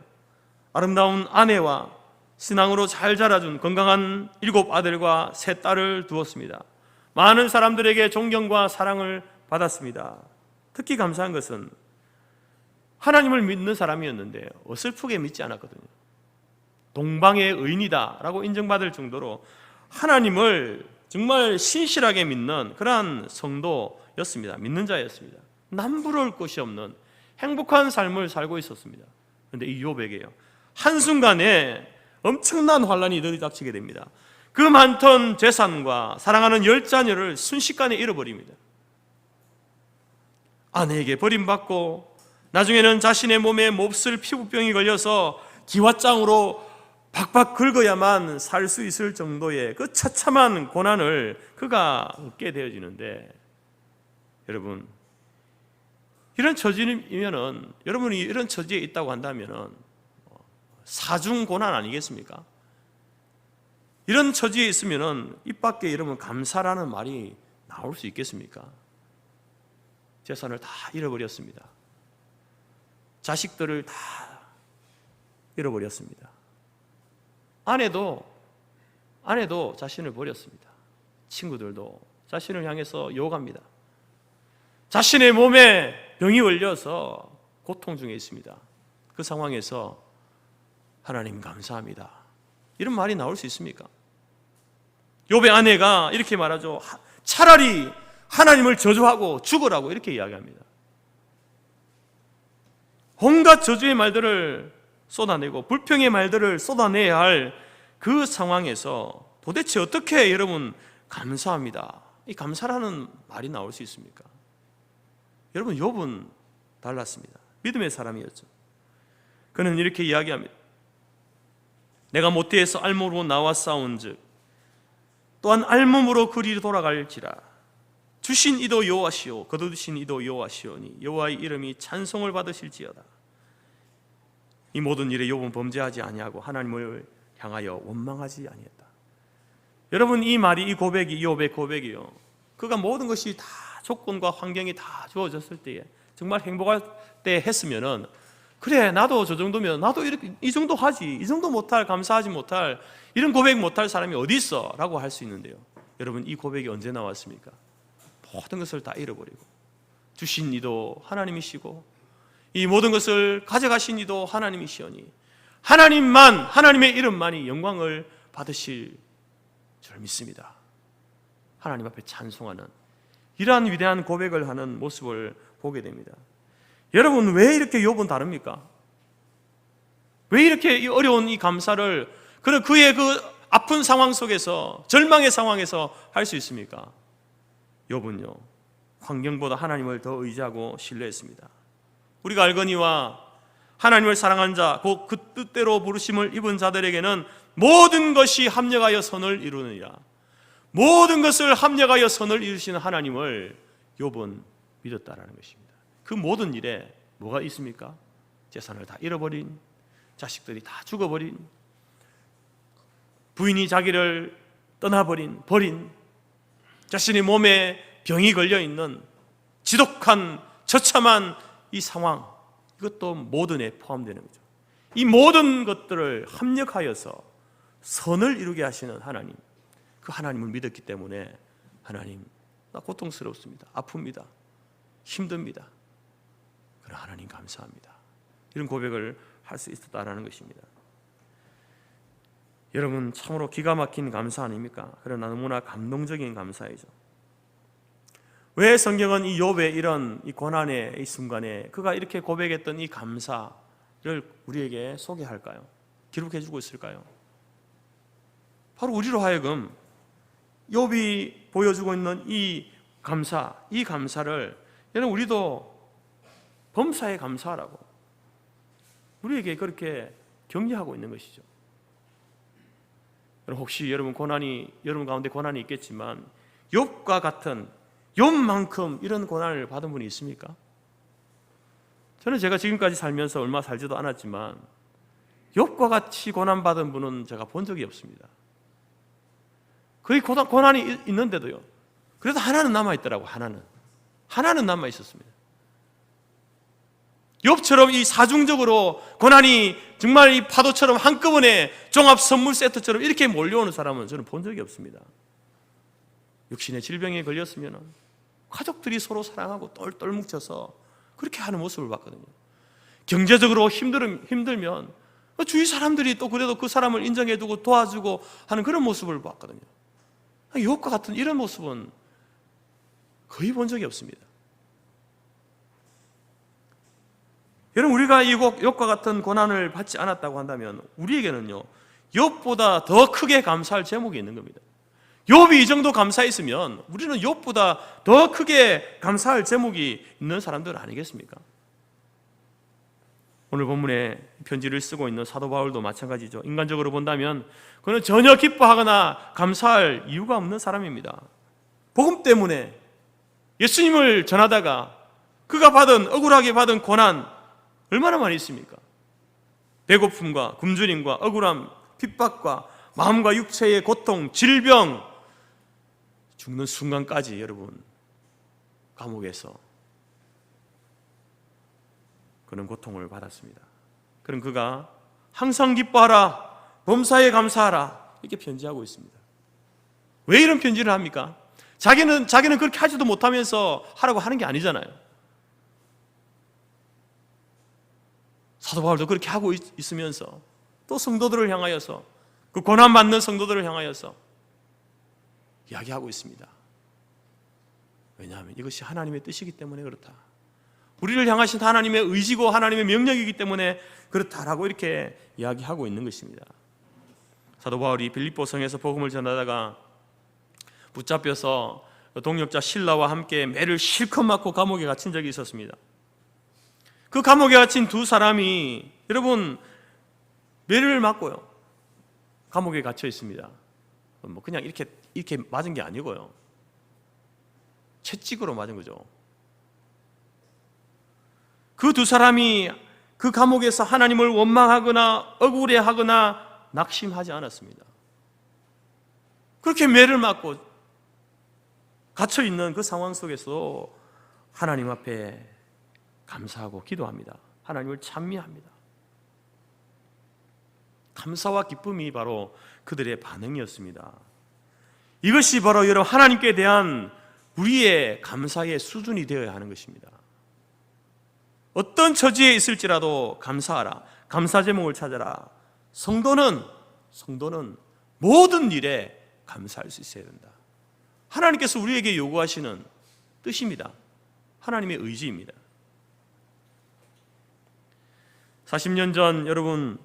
아름다운 아내와 신앙으로 잘 자라준 건강한 7 아들과 3 딸을 두었습니다. 많은 사람들에게 존경과 사랑을 받았습니다. 특히 감사한 것은 하나님을 믿는 사람이었는데 어설프게 믿지 않았거든요. 동방의 의인이다 라고 인정받을 정도로 하나님을 정말 신실하게 믿는 그러한 성도였습니다. 믿는 자였습니다. 남부러울 것이 없는 행복한 삶을 살고 있었습니다. 그런데 이 욥에게요, 한순간에 엄청난 환란이 들이닥치게 됩니다. 그 많던 재산과 사랑하는 10자녀를 순식간에 잃어버립니다. 아내에게 버림받고, 나중에는 자신의 몸에 몹쓸 피부병이 걸려서 기왓장으로 박박 긁어야만 살 수 있을 정도의 그 처참한 고난을 그가 얻게 되어지는데, 여러분, 이런 처지면은, 여러분이 이런 처지에 있다고 한다면은 사중 고난 아니겠습니까? 이런 처지에 있으면은 입 밖에 여러분 감사라는 말이 나올 수 있겠습니까? 재산을 다 잃어버렸습니다. 자식들을 다 잃어버렸습니다. 아내도 자신을 버렸습니다. 친구들도 자신을 향해서 욕합니다. 자신의 몸에 병이 걸려서 고통 중에 있습니다. 그 상황에서 하나님 감사합니다, 이런 말이 나올 수 있습니까? 욥의 아내가 이렇게 말하죠. 차라리 하나님을 저주하고 죽으라고 이렇게 이야기합니다. 온갖 저주의 말들을 쏟아내고 불평의 말들을 쏟아내야 할 그 상황에서 도대체 어떻게 여러분 감사합니다, 이 감사라는 말이 나올 수 있습니까? 여러분, 욥은 달랐습니다. 믿음의 사람이었죠. 그는 이렇게 이야기합니다. 내가 모태에서 알몸으로 나와 싸운즉 또한 알몸으로 그리 돌아갈지라. 주신 이도 여호와시오 거두신 이도 여호와시오니 여호와의 이름이 찬송을 받으실지어다. 이 모든 일에 욥은 범죄하지 아니하고 하나님을 향하여 원망하지 아니했다. 여러분, 이 말이, 이 고백이, 욥의 고백이요, 그가 모든 것이 다 조건과 환경이 다 주어졌을 때에 정말 행복할 때 했으면은, 그래 나도 저 정도면 나도 이렇게 이 정도 하지, 이 정도 못할, 감사하지 못할, 이런 고백 못할 사람이 어디 있어? 라고 할 수 있는데요, 여러분, 이 고백이 언제 나왔습니까? 모든 것을 다 잃어버리고 주신 이도 하나님이시고 이 모든 것을 가져가신 이도 하나님이시오니 하나님만, 하나님의 이름만이 영광을 받으실 줄 믿습니다. 하나님 앞에 찬송하는 이러한 위대한 고백을 하는 모습을 보게 됩니다. 여러분, 왜 이렇게 욥은 다릅니까? 왜 이렇게 어려운 이 감사를 그의 그 아픈 상황 속에서, 절망의 상황에서 할 수 있습니까? 욥은요, 환경보다 하나님을 더 의지하고 신뢰했습니다. 우리가 알거니와 하나님을 사랑한 자, 곧 그 뜻대로 부르심을 입은 자들에게는 모든 것이 합력하여 선을 이루느니라. 모든 것을 합력하여 선을 이루시는 하나님을 욥은 믿었다라는 것입니다. 그 모든 일에 뭐가 있습니까? 재산을 다 잃어버린, 자식들이 다 죽어버린, 부인이 자기를 떠나버린, 버린, 자신의 몸에 병이 걸려있는 지독한 처참한 이 상황, 이것도 모든에 포함되는 거죠. 이 모든 것들을 합력하여서 선을 이루게 하시는 하나님, 그 하나님을 믿었기 때문에 하나님, 나 고통스럽습니다, 아픕니다, 힘듭니다, 그러나 하나님 감사합니다, 이런 고백을 할 수 있었다는 것입니다. 여러분, 참으로 기가 막힌 감사 아닙니까? 그러나 너무나 감동적인 감사이죠. 왜 성경은 이 욥의 이런 이 고난의 이 순간에 그가 이렇게 고백했던 이 감사를 우리에게 소개할까요? 기록해주고 있을까요? 바로 우리로 하여금 욥이 보여주고 있는 이 감사, 이 감사를 여러분, 우리도 범사에 감사하라고 우리에게 그렇게 격려하고 있는 것이죠. 혹시 여러분 가운데 고난이 있겠지만 욥과 같은, 욥만큼 이런 고난을 받은 분이 있습니까? 저는 제가 지금까지 살면서 얼마 살지도 않았지만 욥과 같이 고난받은 분은 제가 본 적이 없습니다. 거의 고난이 있는데도요, 그래도 하나는 남아있더라고요. 하나는 남아있었습니다. 욥처럼 이 사중적으로 고난이 정말 이 파도처럼 한꺼번에 종합 선물 세트처럼 이렇게 몰려오는 사람은 저는 본 적이 없습니다. 육신의 질병에 걸렸으면 가족들이 서로 사랑하고 똘똘 뭉쳐서 그렇게 하는 모습을 봤거든요. 경제적으로 힘들면 주위 사람들이 또 그래도 그 사람을 인정해주고 도와주고 하는 그런 모습을 봤거든요. 욥과 같은 이런 모습은 거의 본 적이 없습니다. 여러분, 우리가 이 욥과 같은 고난을 받지 않았다고 한다면 우리에게는요, 욥보다 더 크게 감사할 제목이 있는 겁니다. 욥이 이 정도 감사했으면 우리는 욥보다 더 크게 감사할 제목이 있는 사람들 아니겠습니까? 오늘 본문에 편지를 쓰고 있는 사도 바울도 마찬가지죠. 인간적으로 본다면 그는 전혀 기뻐하거나 감사할 이유가 없는 사람입니다. 복음 때문에 예수님을 전하다가 그가 억울하게 받은 고난 얼마나 많이 있습니까? 배고픔과 굶주림과 억울함, 핍박과 마음과 육체의 고통, 질병, 죽는 순간까지 여러분 감옥에서 그런 고통을 받았습니다. 그럼 그가 항상 기뻐하라, 범사에 감사하라 이렇게 편지하고 있습니다. 왜 이런 편지를 합니까? 자기는 그렇게 하지도 못하면서 하라고 하는 게 아니잖아요. 사도 바울도 그렇게 하고 있으면서 또 성도들을 향하여서, 그 고난받는 성도들을 향하여서 이야기하고 있습니다. 왜냐하면 이것이 하나님의 뜻이기 때문에 그렇다. 우리를 향하신 하나님의 의지고 하나님의 명령이기 때문에 그렇다라고 이렇게 이야기하고 있는 것입니다. 사도 바울이 빌립보 성에서 복음을 전하다가 붙잡혀서 동역자 실라와 함께 매를 실컷 맞고 감옥에 갇힌 적이 있었습니다. 그 감옥에 갇힌 두 사람이 여러분 매를 맞고요 감옥에 갇혀 있습니다. 뭐 그냥 이렇게 맞은 게 아니고요, 채찍으로 맞은 거죠. 그 두 사람이 그 감옥에서 하나님을 원망하거나 억울해하거나 낙심하지 않았습니다. 그렇게 매를 맞고 갇혀 있는 그 상황 속에서 하나님 앞에 감사하고 기도합니다. 하나님을 찬미합니다. 감사와 기쁨이 바로 그들의 반응이었습니다. 이것이 바로 여러분 하나님께 대한 우리의 감사의 수준이 되어야 하는 것입니다. 어떤 처지에 있을지라도 감사하라, 감사 제목을 찾아라. 성도는 모든 일에 감사할 수 있어야 된다. 하나님께서 우리에게 요구하시는 뜻입니다. 하나님의 의지입니다. 40년 전 여러분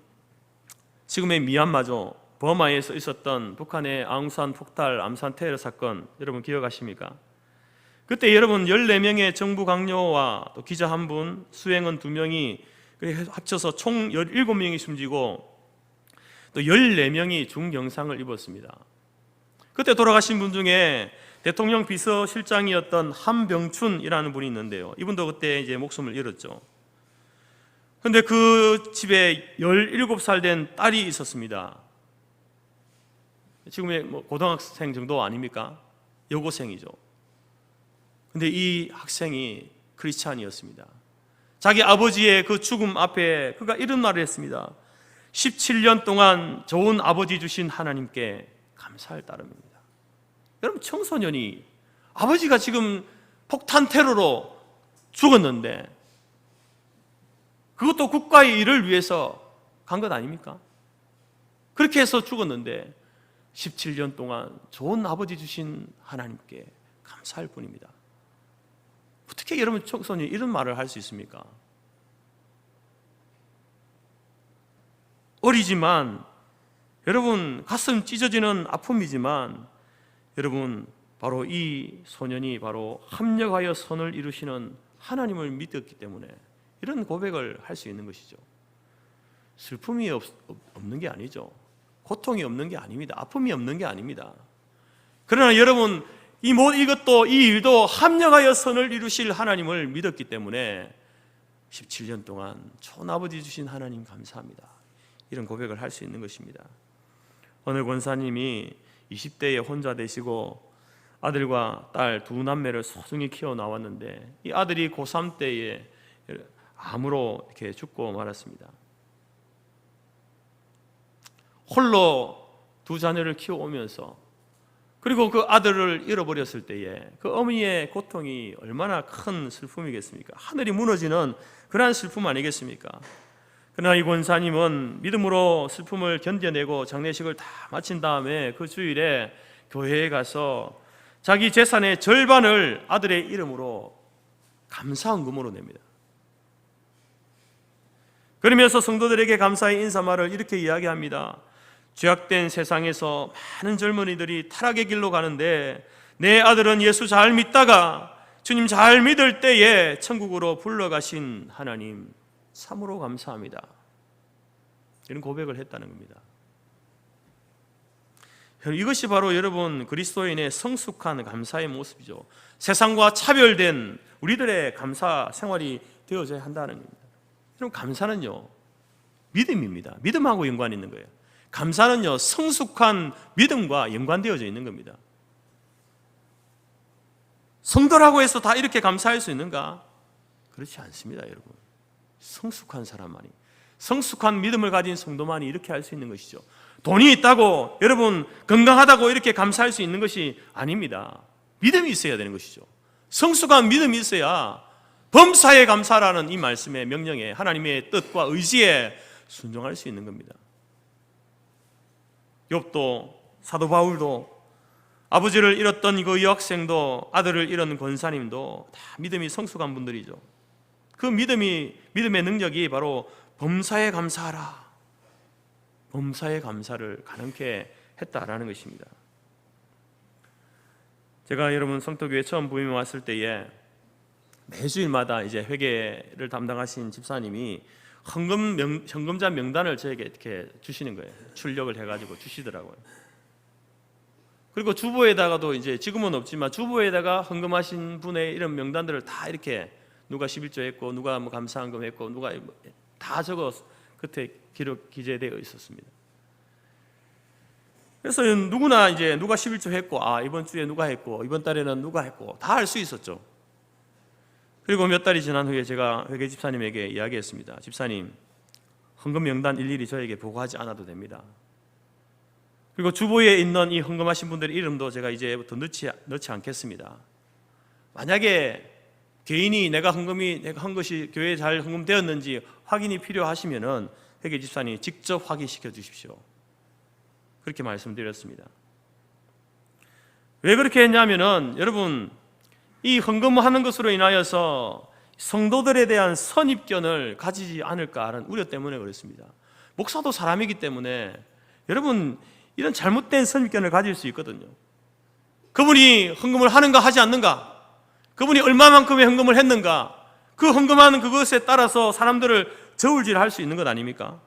지금의 미얀마죠, 버마에서 있었던 북한의 아웅산 폭발 암산 테러 사건 여러분 기억하십니까? 그때 여러분 14명의 정부 강요와 또 기자 한 분, 수행원 2명이 합쳐서 총 17명이 숨지고 또 14명이 중경상을 입었습니다. 그때 돌아가신 분 중에 대통령 비서실장이었던 한병춘이라는 분이 있는데요, 이분도 그때 이제 목숨을 잃었죠. 그런데 그 집에 17살 된 딸이 있었습니다. 지금의 고등학생 정도 아닙니까? 여고생이죠. 근데 이 학생이 크리스찬이었습니다. 자기 아버지의 그 죽음 앞에 그가 이런 말을 했습니다. 17년 동안 좋은 아버지 주신 하나님께 감사할 따름입니다. 여러분 청소년이 아버지가 지금 폭탄 테러로 죽었는데 그것도 국가의 일을 위해서 간 것 아닙니까? 그렇게 해서 죽었는데 17년 동안 좋은 아버지 주신 하나님께 감사할 뿐입니다. 어떻게 여러분 청소년이 이런 말을 할 수 있습니까? 어리지만 여러분 가슴 찢어지는 아픔이지만 여러분 바로 이 소년이 바로 합력하여 선을 이루시는 하나님을 믿었기 때문에 이런 고백을 할 수 있는 것이죠. 슬픔이 없는 게 아니죠. 고통이 없는 게 아닙니다. 아픔이 없는 게 아닙니다. 그러나 여러분 이 일도 합력하여 선을 이루실 하나님을 믿었기 때문에 17년 동안 촌아버지 주신 하나님 감사합니다. 이런 고백을 할 수 있는 것입니다. 어느 권사님이 20대에 혼자 되시고 아들과 딸 두 남매를 소중히 키워 나왔는데 이 아들이 고3 때에 암으로 이렇게 죽고 말았습니다. 홀로 두 자녀를 키워오면서 그리고 그 아들을 잃어버렸을 때에 그 어머니의 고통이 얼마나 큰 슬픔이겠습니까? 하늘이 무너지는 그러한 슬픔 아니겠습니까? 그러나 이 권사님은 믿음으로 슬픔을 견뎌내고 장례식을 다 마친 다음에 그 주일에 교회에 가서 자기 재산의 절반을 아들의 이름으로 감사헌금으로 냅니다. 그러면서 성도들에게 감사의 인사말을 이렇게 이야기합니다. 죄악된 세상에서 많은 젊은이들이 타락의 길로 가는데 내 아들은 예수 잘 믿다가 주님 잘 믿을 때에 천국으로 불러가신 하나님 참으로 감사합니다. 이런 고백을 했다는 겁니다. 이것이 바로 여러분 그리스도인의 성숙한 감사의 모습이죠. 세상과 차별된 우리들의 감사 생활이 되어져야 한다는 겁니다. 여러분 감사는요 믿음입니다. 믿음하고 연관이 있는 거예요. 감사는요, 성숙한 믿음과 연관되어져 있는 겁니다. 성도라고 해서 다 이렇게 감사할 수 있는가? 그렇지 않습니다, 여러분. 성숙한 사람만이, 성숙한 믿음을 가진 성도만이 이렇게 할 수 있는 것이죠. 돈이 있다고, 여러분 건강하다고 이렇게 감사할 수 있는 것이 아닙니다. 믿음이 있어야 되는 것이죠. 성숙한 믿음이 있어야 범사에 감사라는 이 말씀의 명령에, 하나님의 뜻과 의지에 순종할 수 있는 겁니다. 욥도, 사도 바울도, 아버지를 잃었던 그 여학생도, 아들을 잃은 권사님도 다 믿음이 성숙한 분들이죠. 그 믿음의 능력이 바로 범사에 감사하라, 범사에 감사를 가능케 했다라는 것입니다. 제가 여러분 성도교회 처음 부임해 왔을 때에 매주일마다 이제 회계를 담당하신 집사님이 현금자 명단을 저에게 이렇게 주시는 거예요. 출력을 해가지고 주시더라고요. 그리고 주보에다가도 이제 지금은 없지만 주보에다가 헌금하신 분의 이런 명단들을 다 이렇게 누가 11조 했고 누가 뭐 감사헌금 했고 누가 다 적어 끝에 기재되어 있었습니다. 그래서 누구나 이제 누가 11조 했고 이번 주에 누가 했고 이번 달에는 누가 했고 다 알 수 있었죠. 그리고 몇 달이 지난 후에 제가 회계 집사님에게 이야기했습니다. 집사님, 헌금 명단 일일이 저에게 보고하지 않아도 됩니다. 그리고 주보에 있는 이 헌금하신 분들의 이름도 제가 이제부터 넣지 않겠습니다. 만약에 개인이 내가 한 것이 교회에 잘 헌금되었는지 확인이 필요하시면은 회계 집사님이 직접 확인시켜 주십시오. 그렇게 말씀드렸습니다. 왜 그렇게 했냐면은 여러분, 이 헌금하는 것으로 인하여서 성도들에 대한 선입견을 가지지 않을까 하는 우려 때문에 그렇습니다. 목사도 사람이기 때문에 여러분 이런 잘못된 선입견을 가질 수 있거든요. 그분이 헌금을 하는가 하지 않는가, 그분이 얼마만큼의 헌금을 했는가, 그 헌금하는 그것에 따라서 사람들을 저울질할 수 있는 것 아닙니까?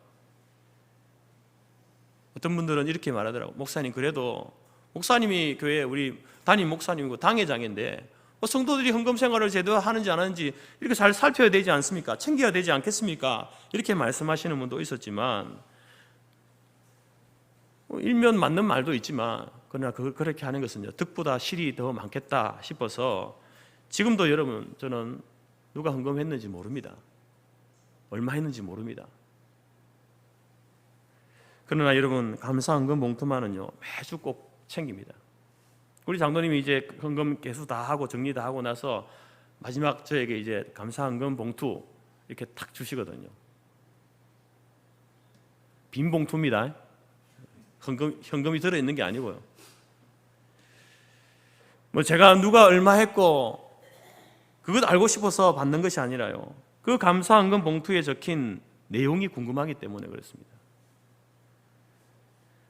어떤 분들은 이렇게 말하더라고요. 목사님, 그래도 목사님이 교회 우리 담임 목사님이고 당회장인데 성도들이 헌금 생활을 제대로 하는지 안 하는지 이렇게 잘 살펴야 되지 않습니까? 챙겨야 되지 않겠습니까? 이렇게 말씀하시는 분도 있었지만, 일면 맞는 말도 있지만 그러나 그렇게 하는 것은 득보다 실이 더 많겠다 싶어서 지금도 여러분 저는 누가 헌금했는지 모릅니다. 얼마 했는지 모릅니다. 그러나 여러분, 감사 헌금 봉투만은요 매주 꼭 챙깁니다. 우리 장로님이 이제 헌금 개수 다 하고 정리 다 하고 나서 마지막 저에게 이제 감사 헌금 봉투 이렇게 탁 주시거든요. 빈 봉투입니다. 현금이 들어있는 게 아니고요. 뭐 제가 누가 얼마 했고 그것 알고 싶어서 받는 것이 아니라요, 그 감사 헌금 봉투에 적힌 내용이 궁금하기 때문에 그렇습니다.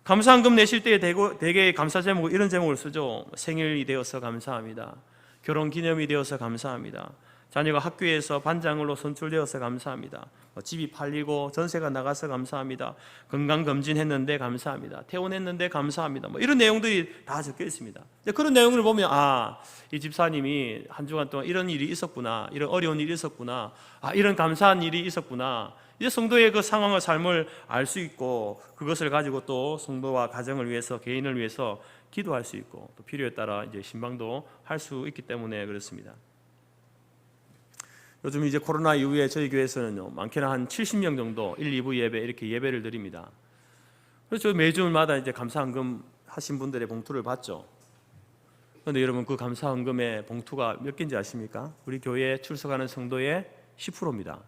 감사헌금 내실 때 대개 감사 제목 이런 제목을 쓰죠. 생일이 되어서 감사합니다. 결혼기념이 되어서 감사합니다. 자녀가 학교에서 반장으로 선출되어서 감사합니다. 집이 팔리고 전세가 나가서 감사합니다. 건강검진했는데 감사합니다. 퇴원했는데 감사합니다. 이런 내용들이 다 적혀 있습니다. 그런 내용을 보면 이 집사님이 한 주간 동안 이런 일이 있었구나, 이런 어려운 일이 있었구나, 이런 감사한 일이 있었구나, 이제 성도의 그 상황과 삶을 알 수 있고 그것을 가지고 또 성도와 가정을 위해서, 개인을 위해서 기도할 수 있고 또 필요에 따라 이제 신방도 할 수 있기 때문에 그렇습니다. 요즘 이제 코로나 이후에 저희 교회에서는요 많게는 한 70명 정도 1, 2부 예배 이렇게 예배를 드립니다. 그래서 매주마다 이제 감사헌금 하신 분들의 봉투를 받죠. 그런데 여러분, 그 감사헌금의 봉투가 몇 개인지 아십니까? 우리 교회에 출석하는 성도의 10%입니다.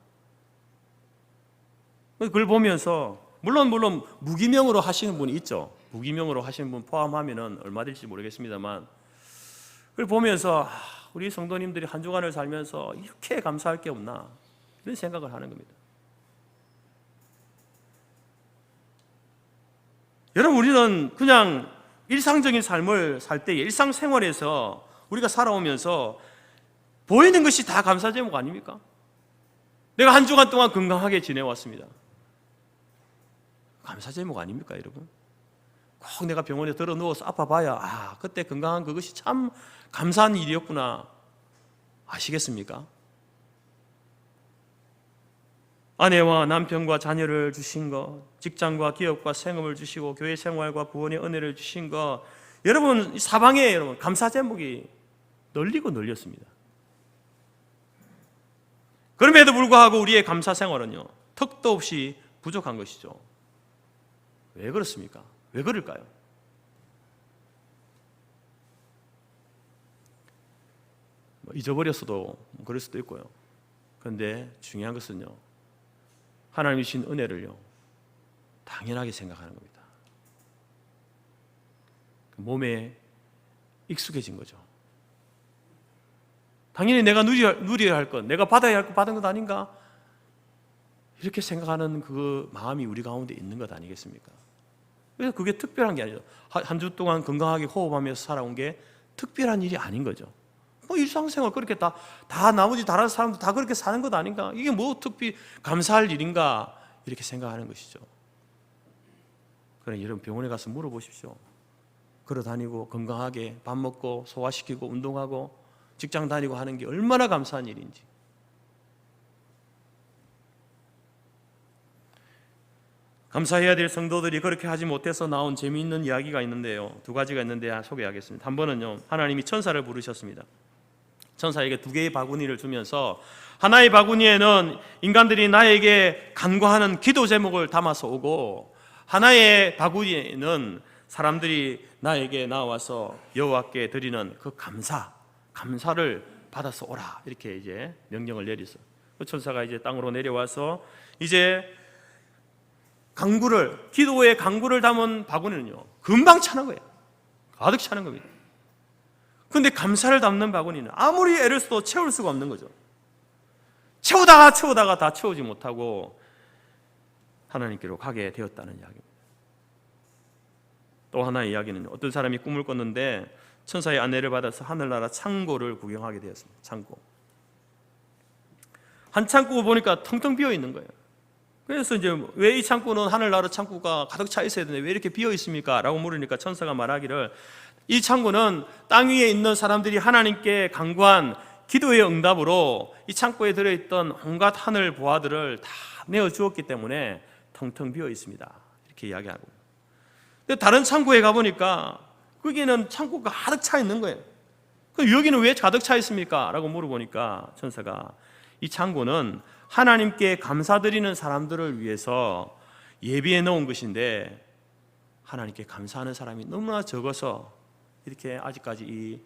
그걸 보면서 물론 무기명으로 하시는 분이 있죠. 무기명으로 하시는 분 포함하면은 얼마 될지 모르겠습니다만, 그걸 보면서 우리 성도님들이 한 주간을 살면서 이렇게 감사할 게 없나, 이런 생각을 하는 겁니다. 여러분, 우리는 그냥 일상적인 삶을 살 때, 일상생활에서 우리가 살아오면서 보이는 것이 다 감사 제목 아닙니까? 내가 한 주간 동안 건강하게 지내왔습니다. 감사 제목 아닙니까, 여러분? 꼭 내가 병원에 들어 누워서 아파봐야 그때 건강한 그것이 참 감사한 일이었구나, 아시겠습니까? 아내와 남편과 자녀를 주신 것, 직장과 기업과 생업을 주시고 교회 생활과 구원의 은혜를 주신 것, 여러분 사방에 여러분 감사 제목이 널리고 널렸습니다. 그럼에도 불구하고 우리의 감사 생활은요, 턱도 없이 부족한 것이죠. 왜 그렇습니까? 왜 그럴까요? 잊어버렸어도 그럴 수도 있고요. 그런데 중요한 것은요, 하나님이 주신 은혜를요 당연하게 생각하는 겁니다. 몸에 익숙해진 거죠. 당연히 내가 누려야 할 것, 내가 받아야 할 것 받은 것 아닌가? 이렇게 생각하는 그 마음이 우리 가운데 있는 것 아니겠습니까? 그래서 그게 특별한 게 아니죠. 한 주 동안 건강하게 호흡하면서 살아온 게 특별한 일이 아닌 거죠. 뭐 일상생활 그렇게 다 나머지 다른 사람도 다 그렇게 사는 것 아닌가? 이게 뭐 특별히 감사할 일인가? 이렇게 생각하는 것이죠. 그러니 여러분 병원에 가서 물어보십시오. 걸어 다니고 건강하게 밥 먹고 소화시키고 운동하고 직장 다니고 하는 게 얼마나 감사한 일인지. 감사해야 될 성도들이 그렇게 하지 못해서 나온 재미있는 이야기가 있는데요, 두 가지가 있는데 소개하겠습니다. 한 번은요, 하나님이 천사를 부르셨습니다. 천사에게 두 개의 바구니를 주면서 하나의 바구니에는 인간들이 나에게 간구하는 기도 제목을 담아서 오고, 하나의 바구니에는 사람들이 나에게 나와서 여호와께 드리는 그 감사를 받아서 오라, 이렇게 이제 명령을 내렸어요. 그 천사가 이제 땅으로 내려와서 이제 기도의 간구를 담은 바구니는요 금방 차는 거예요. 가득 차는 겁니다. 그런데 감사를 담는 바구니는 아무리 애를 써도 채울 수가 없는 거죠. 채우다가 다 채우지 못하고 하나님께로 가게 되었다는 이야기입니다. 또 하나의 이야기는 어떤 사람이 꿈을 꿨는데 천사의 안내를 받아서 하늘나라 창고를 구경하게 되었습니다. 창고. 한 창고 보니까 텅텅 비어 있는 거예요. 그래서 이제 왜 이 창고는 하늘나라 창고가 가득 차 있어야 되는데 왜 이렇게 비어 있습니까? 라고 물으니까 천사가 말하기를, 이 창고는 땅 위에 있는 사람들이 하나님께 간구한 기도의 응답으로 이 창고에 들어있던 온갖 하늘 보화들을 다 내어주었기 때문에 텅텅 비어 있습니다. 이렇게 이야기하고. 근데 다른 창고에 가보니까 거기는 창고가 가득 차 있는 거예요. 그럼 여기는 왜 가득 차 있습니까? 라고 물어보니까 천사가, 이 창고는 하나님께 감사드리는 사람들을 위해서 예비해 놓은 것인데 하나님께 감사하는 사람이 너무나 적어서 이렇게 아직까지 이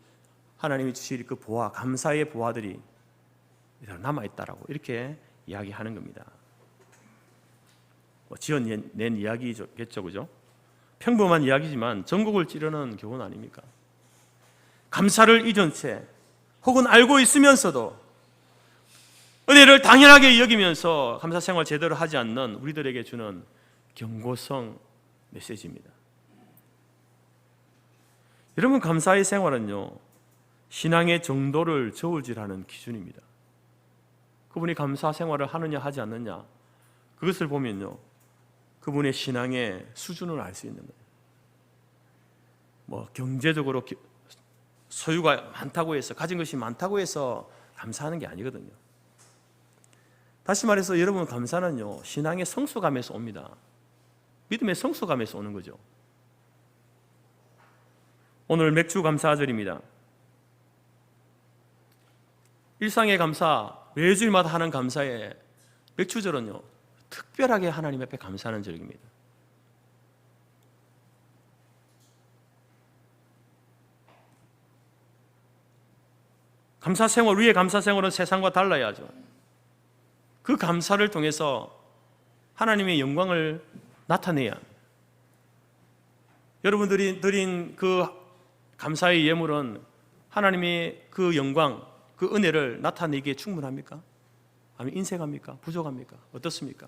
하나님이 주실 그 보화, 감사의 보화들이 남아있다라고 이렇게 이야기하는 겁니다. 지어낸 이야기겠죠, 그죠? 평범한 이야기지만 전국을 찌르는 교훈 아닙니까? 감사를 잊은 채 혹은 알고 있으면서도 은혜를 당연하게 여기면서 감사 생활 제대로 하지 않는 우리들에게 주는 경고성 메시지입니다. 여러분, 감사의 생활은요 신앙의 정도를 저울질하는 기준입니다. 그분이 감사 생활을 하느냐 하지 않느냐, 그것을 보면요 그분의 신앙의 수준을 알 수 있는 거예요. 뭐 경제적으로 소유가 많다고 해서, 가진 것이 많다고 해서 감사하는 게 아니거든요. 다시 말해서 여러분, 감사는요 신앙의 성숙감에서 옵니다. 믿음의 성숙감에서 오는 거죠. 오늘 맥주 감사절입니다. 일상의 감사, 매주일마다 하는 감사에 맥주절은요 특별하게 하나님 앞에 감사하는 절입니다. 감사 생활, 우리의 감사 생활은 세상과 달라야죠. 그 감사를 통해서 하나님의 영광을 나타내야 합니다. 여러분들이 드린 그 감사의 예물은 하나님의 그 영광, 그 은혜를 나타내기에 충분합니까? 아니면 인색합니까? 부족합니까? 어떻습니까?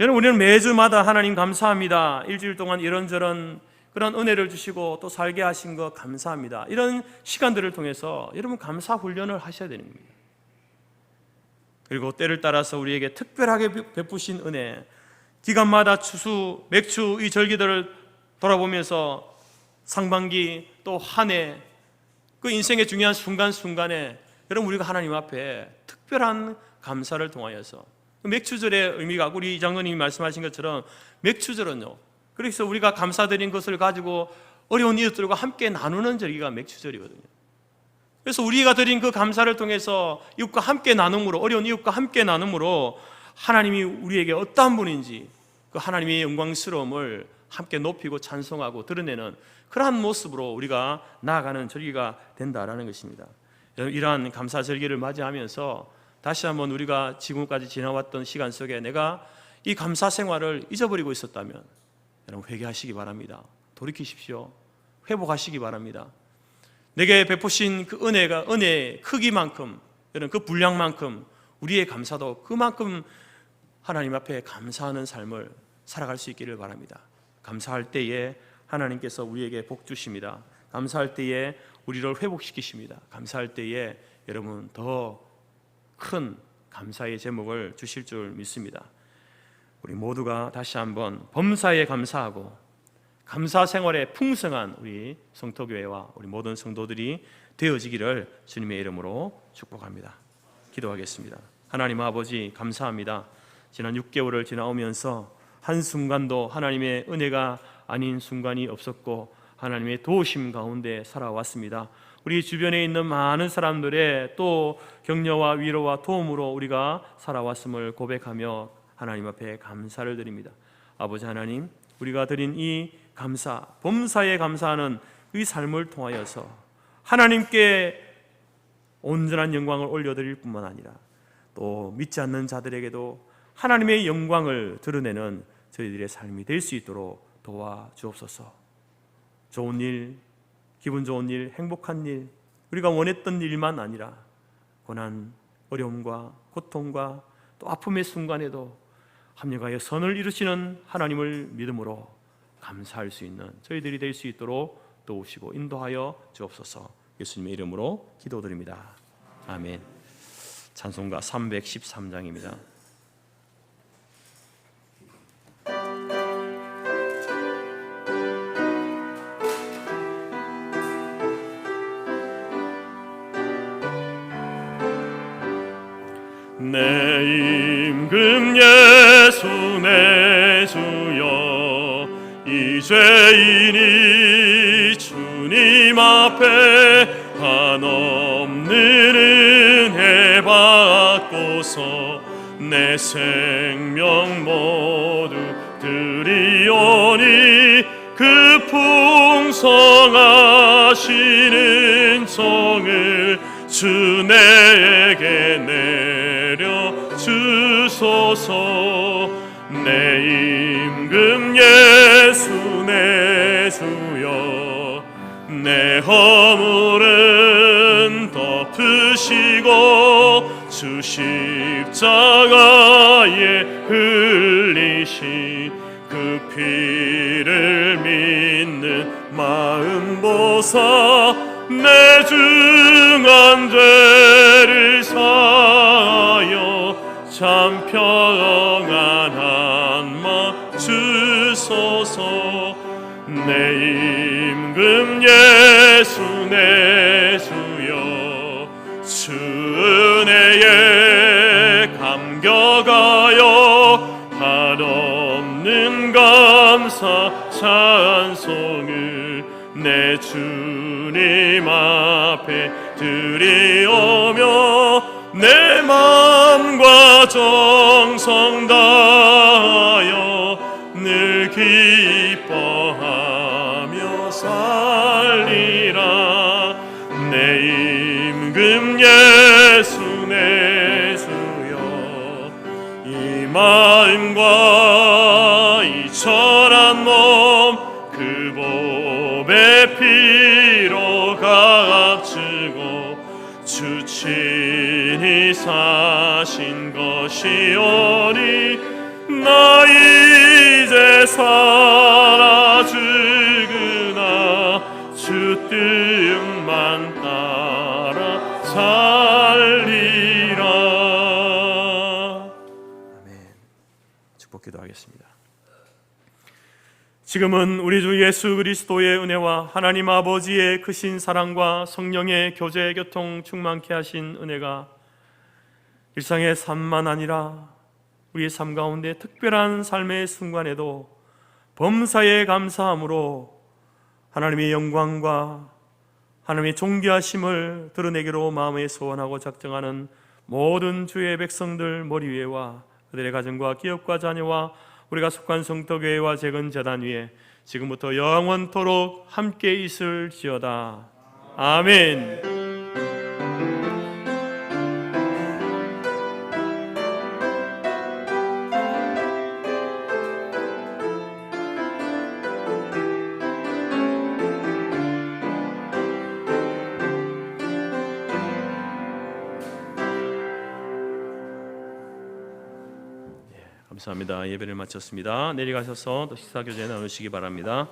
여러분, 우리는 매주마다 하나님 감사합니다, 일주일 동안 이런저런 그런 은혜를 주시고 또 살게 하신 것 감사합니다, 이런 시간들을 통해서 여러분 감사 훈련을 하셔야 되는 겁니다. 그리고 때를 따라서 우리에게 특별하게 베푸신 은혜, 기간마다 추수, 맥추 이 절기들을 돌아보면서 상반기 또 한 해, 그 인생의 중요한 순간순간에 그럼 우리가 하나님 앞에 특별한 감사를 통하여서 맥주절의 의미가 우리 장로님이 말씀하신 것처럼 맥주절은요, 그래서 우리가 감사드린 것을 가지고 어려운 이웃들과 함께 나누는 절기가 맥주절이거든요. 그래서 우리가 드린 그 감사를 통해서 이웃과 함께 나눔으로, 어려운 이웃과 함께 나눔으로 하나님이 우리에게 어떠한 분인지 그 하나님의 영광스러움을 함께 높이고 찬송하고 드러내는 그러한 모습으로 우리가 나아가는 절기가 된다라는 것입니다. 이러한 감사 절기를 맞이하면서 다시 한번 우리가 지금까지 지나왔던 시간 속에 내가 이 감사 생활을 잊어버리고 있었다면 여러분 회개하시기 바랍니다. 돌이키십시오. 회복하시기 바랍니다. 내게 베푸신 그 은혜의 크기만큼, 여러분 그 분량만큼 우리의 감사도 그만큼 하나님 앞에 감사하는 삶을 살아갈 수 있기를 바랍니다. 감사할 때에 하나님께서 우리에게 복 주십니다. 감사할 때에 우리를 회복시키십니다. 감사할 때에 여러분 더 큰 감사의 제목을 주실 줄 믿습니다. 우리 모두가 다시 한번 범사에 감사하고 감사 생활에 풍성한 우리 성토교회와 우리 모든 성도들이 되어지기를 주님의 이름으로 축복합니다. 기도하겠습니다. 하나님 아버지 감사합니다. 지난 6개월을 지나오면서 한순간도 하나님의 은혜가 아닌 순간이 없었고 하나님의 도우심 가운데 살아왔습니다. 우리 주변에 있는 많은 사람들의 또 격려와 위로와 도움으로 우리가 살아왔음을 고백하며 하나님 앞에 감사를 드립니다. 아버지 하나님, 우리가 드린 이 감사, 범사에 감사하는 이 삶을 통하여서 하나님께 온전한 영광을 올려드릴 뿐만 아니라 또 믿지 않는 자들에게도 하나님의 영광을 드러내는 저희들의 삶이 될 수 있도록 도와주옵소서. 좋은 일, 기분 좋은 일, 행복한 일, 우리가 원했던 일만 아니라 고난, 어려움과 고통과 또 아픔의 순간에도 합력하여 선을 이루시는 하나님을 믿음으로 감사할 수 있는 저희들이 될 수 있도록 도우시고 인도하여 주옵소서. 예수님의 이름으로 기도드립니다. 아멘. 찬송가 313장입니다. 내 임금 예수 내 주여 이 죄인이 주님 앞에 한없는 은혜 받고서 내 생명 모두 드리오니 그 풍성하신 은총을 주 내게 내려 주소서. 내 임금 예수 내 주여 내 허물은 덮으시고 주 십자가에 흘리신 그 피를 믿는 마음 보사 내 중한 죄를 사하여 참 평안 한마 주소서. 내 임금 예수 내 주여 주 은혜에 감격하여 한없는 감사 찬송을 내 주님 앞에 드리오며 내 마음과 정성 다하여 늘 기뻐하며 살리라. 내 임금 예수 내 주여 이 마음과 이 천한 몸 그 보배 피로 값주고 주 친히 사신 것이오니 나 이제 살아 죽으나 주 뜻만 따라 살리라. 아멘. 축복 기도하겠습니다. 지금은 우리 주 예수 그리스도의 은혜와 하나님 아버지의 크신 사랑과 성령의 교제 교통 충만케 하신 은혜가 일상의 삶만 아니라 우리의 삶 가운데 특별한 삶의 순간에도 범사에 감사함으로 하나님의 영광과 하나님의 존귀하심을 드러내기로 마음에 소원하고 작정하는 모든 주의 백성들 머리 위에와 그들의 가정과 기업과 자녀와 우리가 속한 성도교회와 재건 재단 위에 지금부터 영원토록 함께 있을지어다. 아멘. 감사합니다. 예배를 마쳤습니다. 내려가셔서 또 식사 교제 나누시기 바랍니다.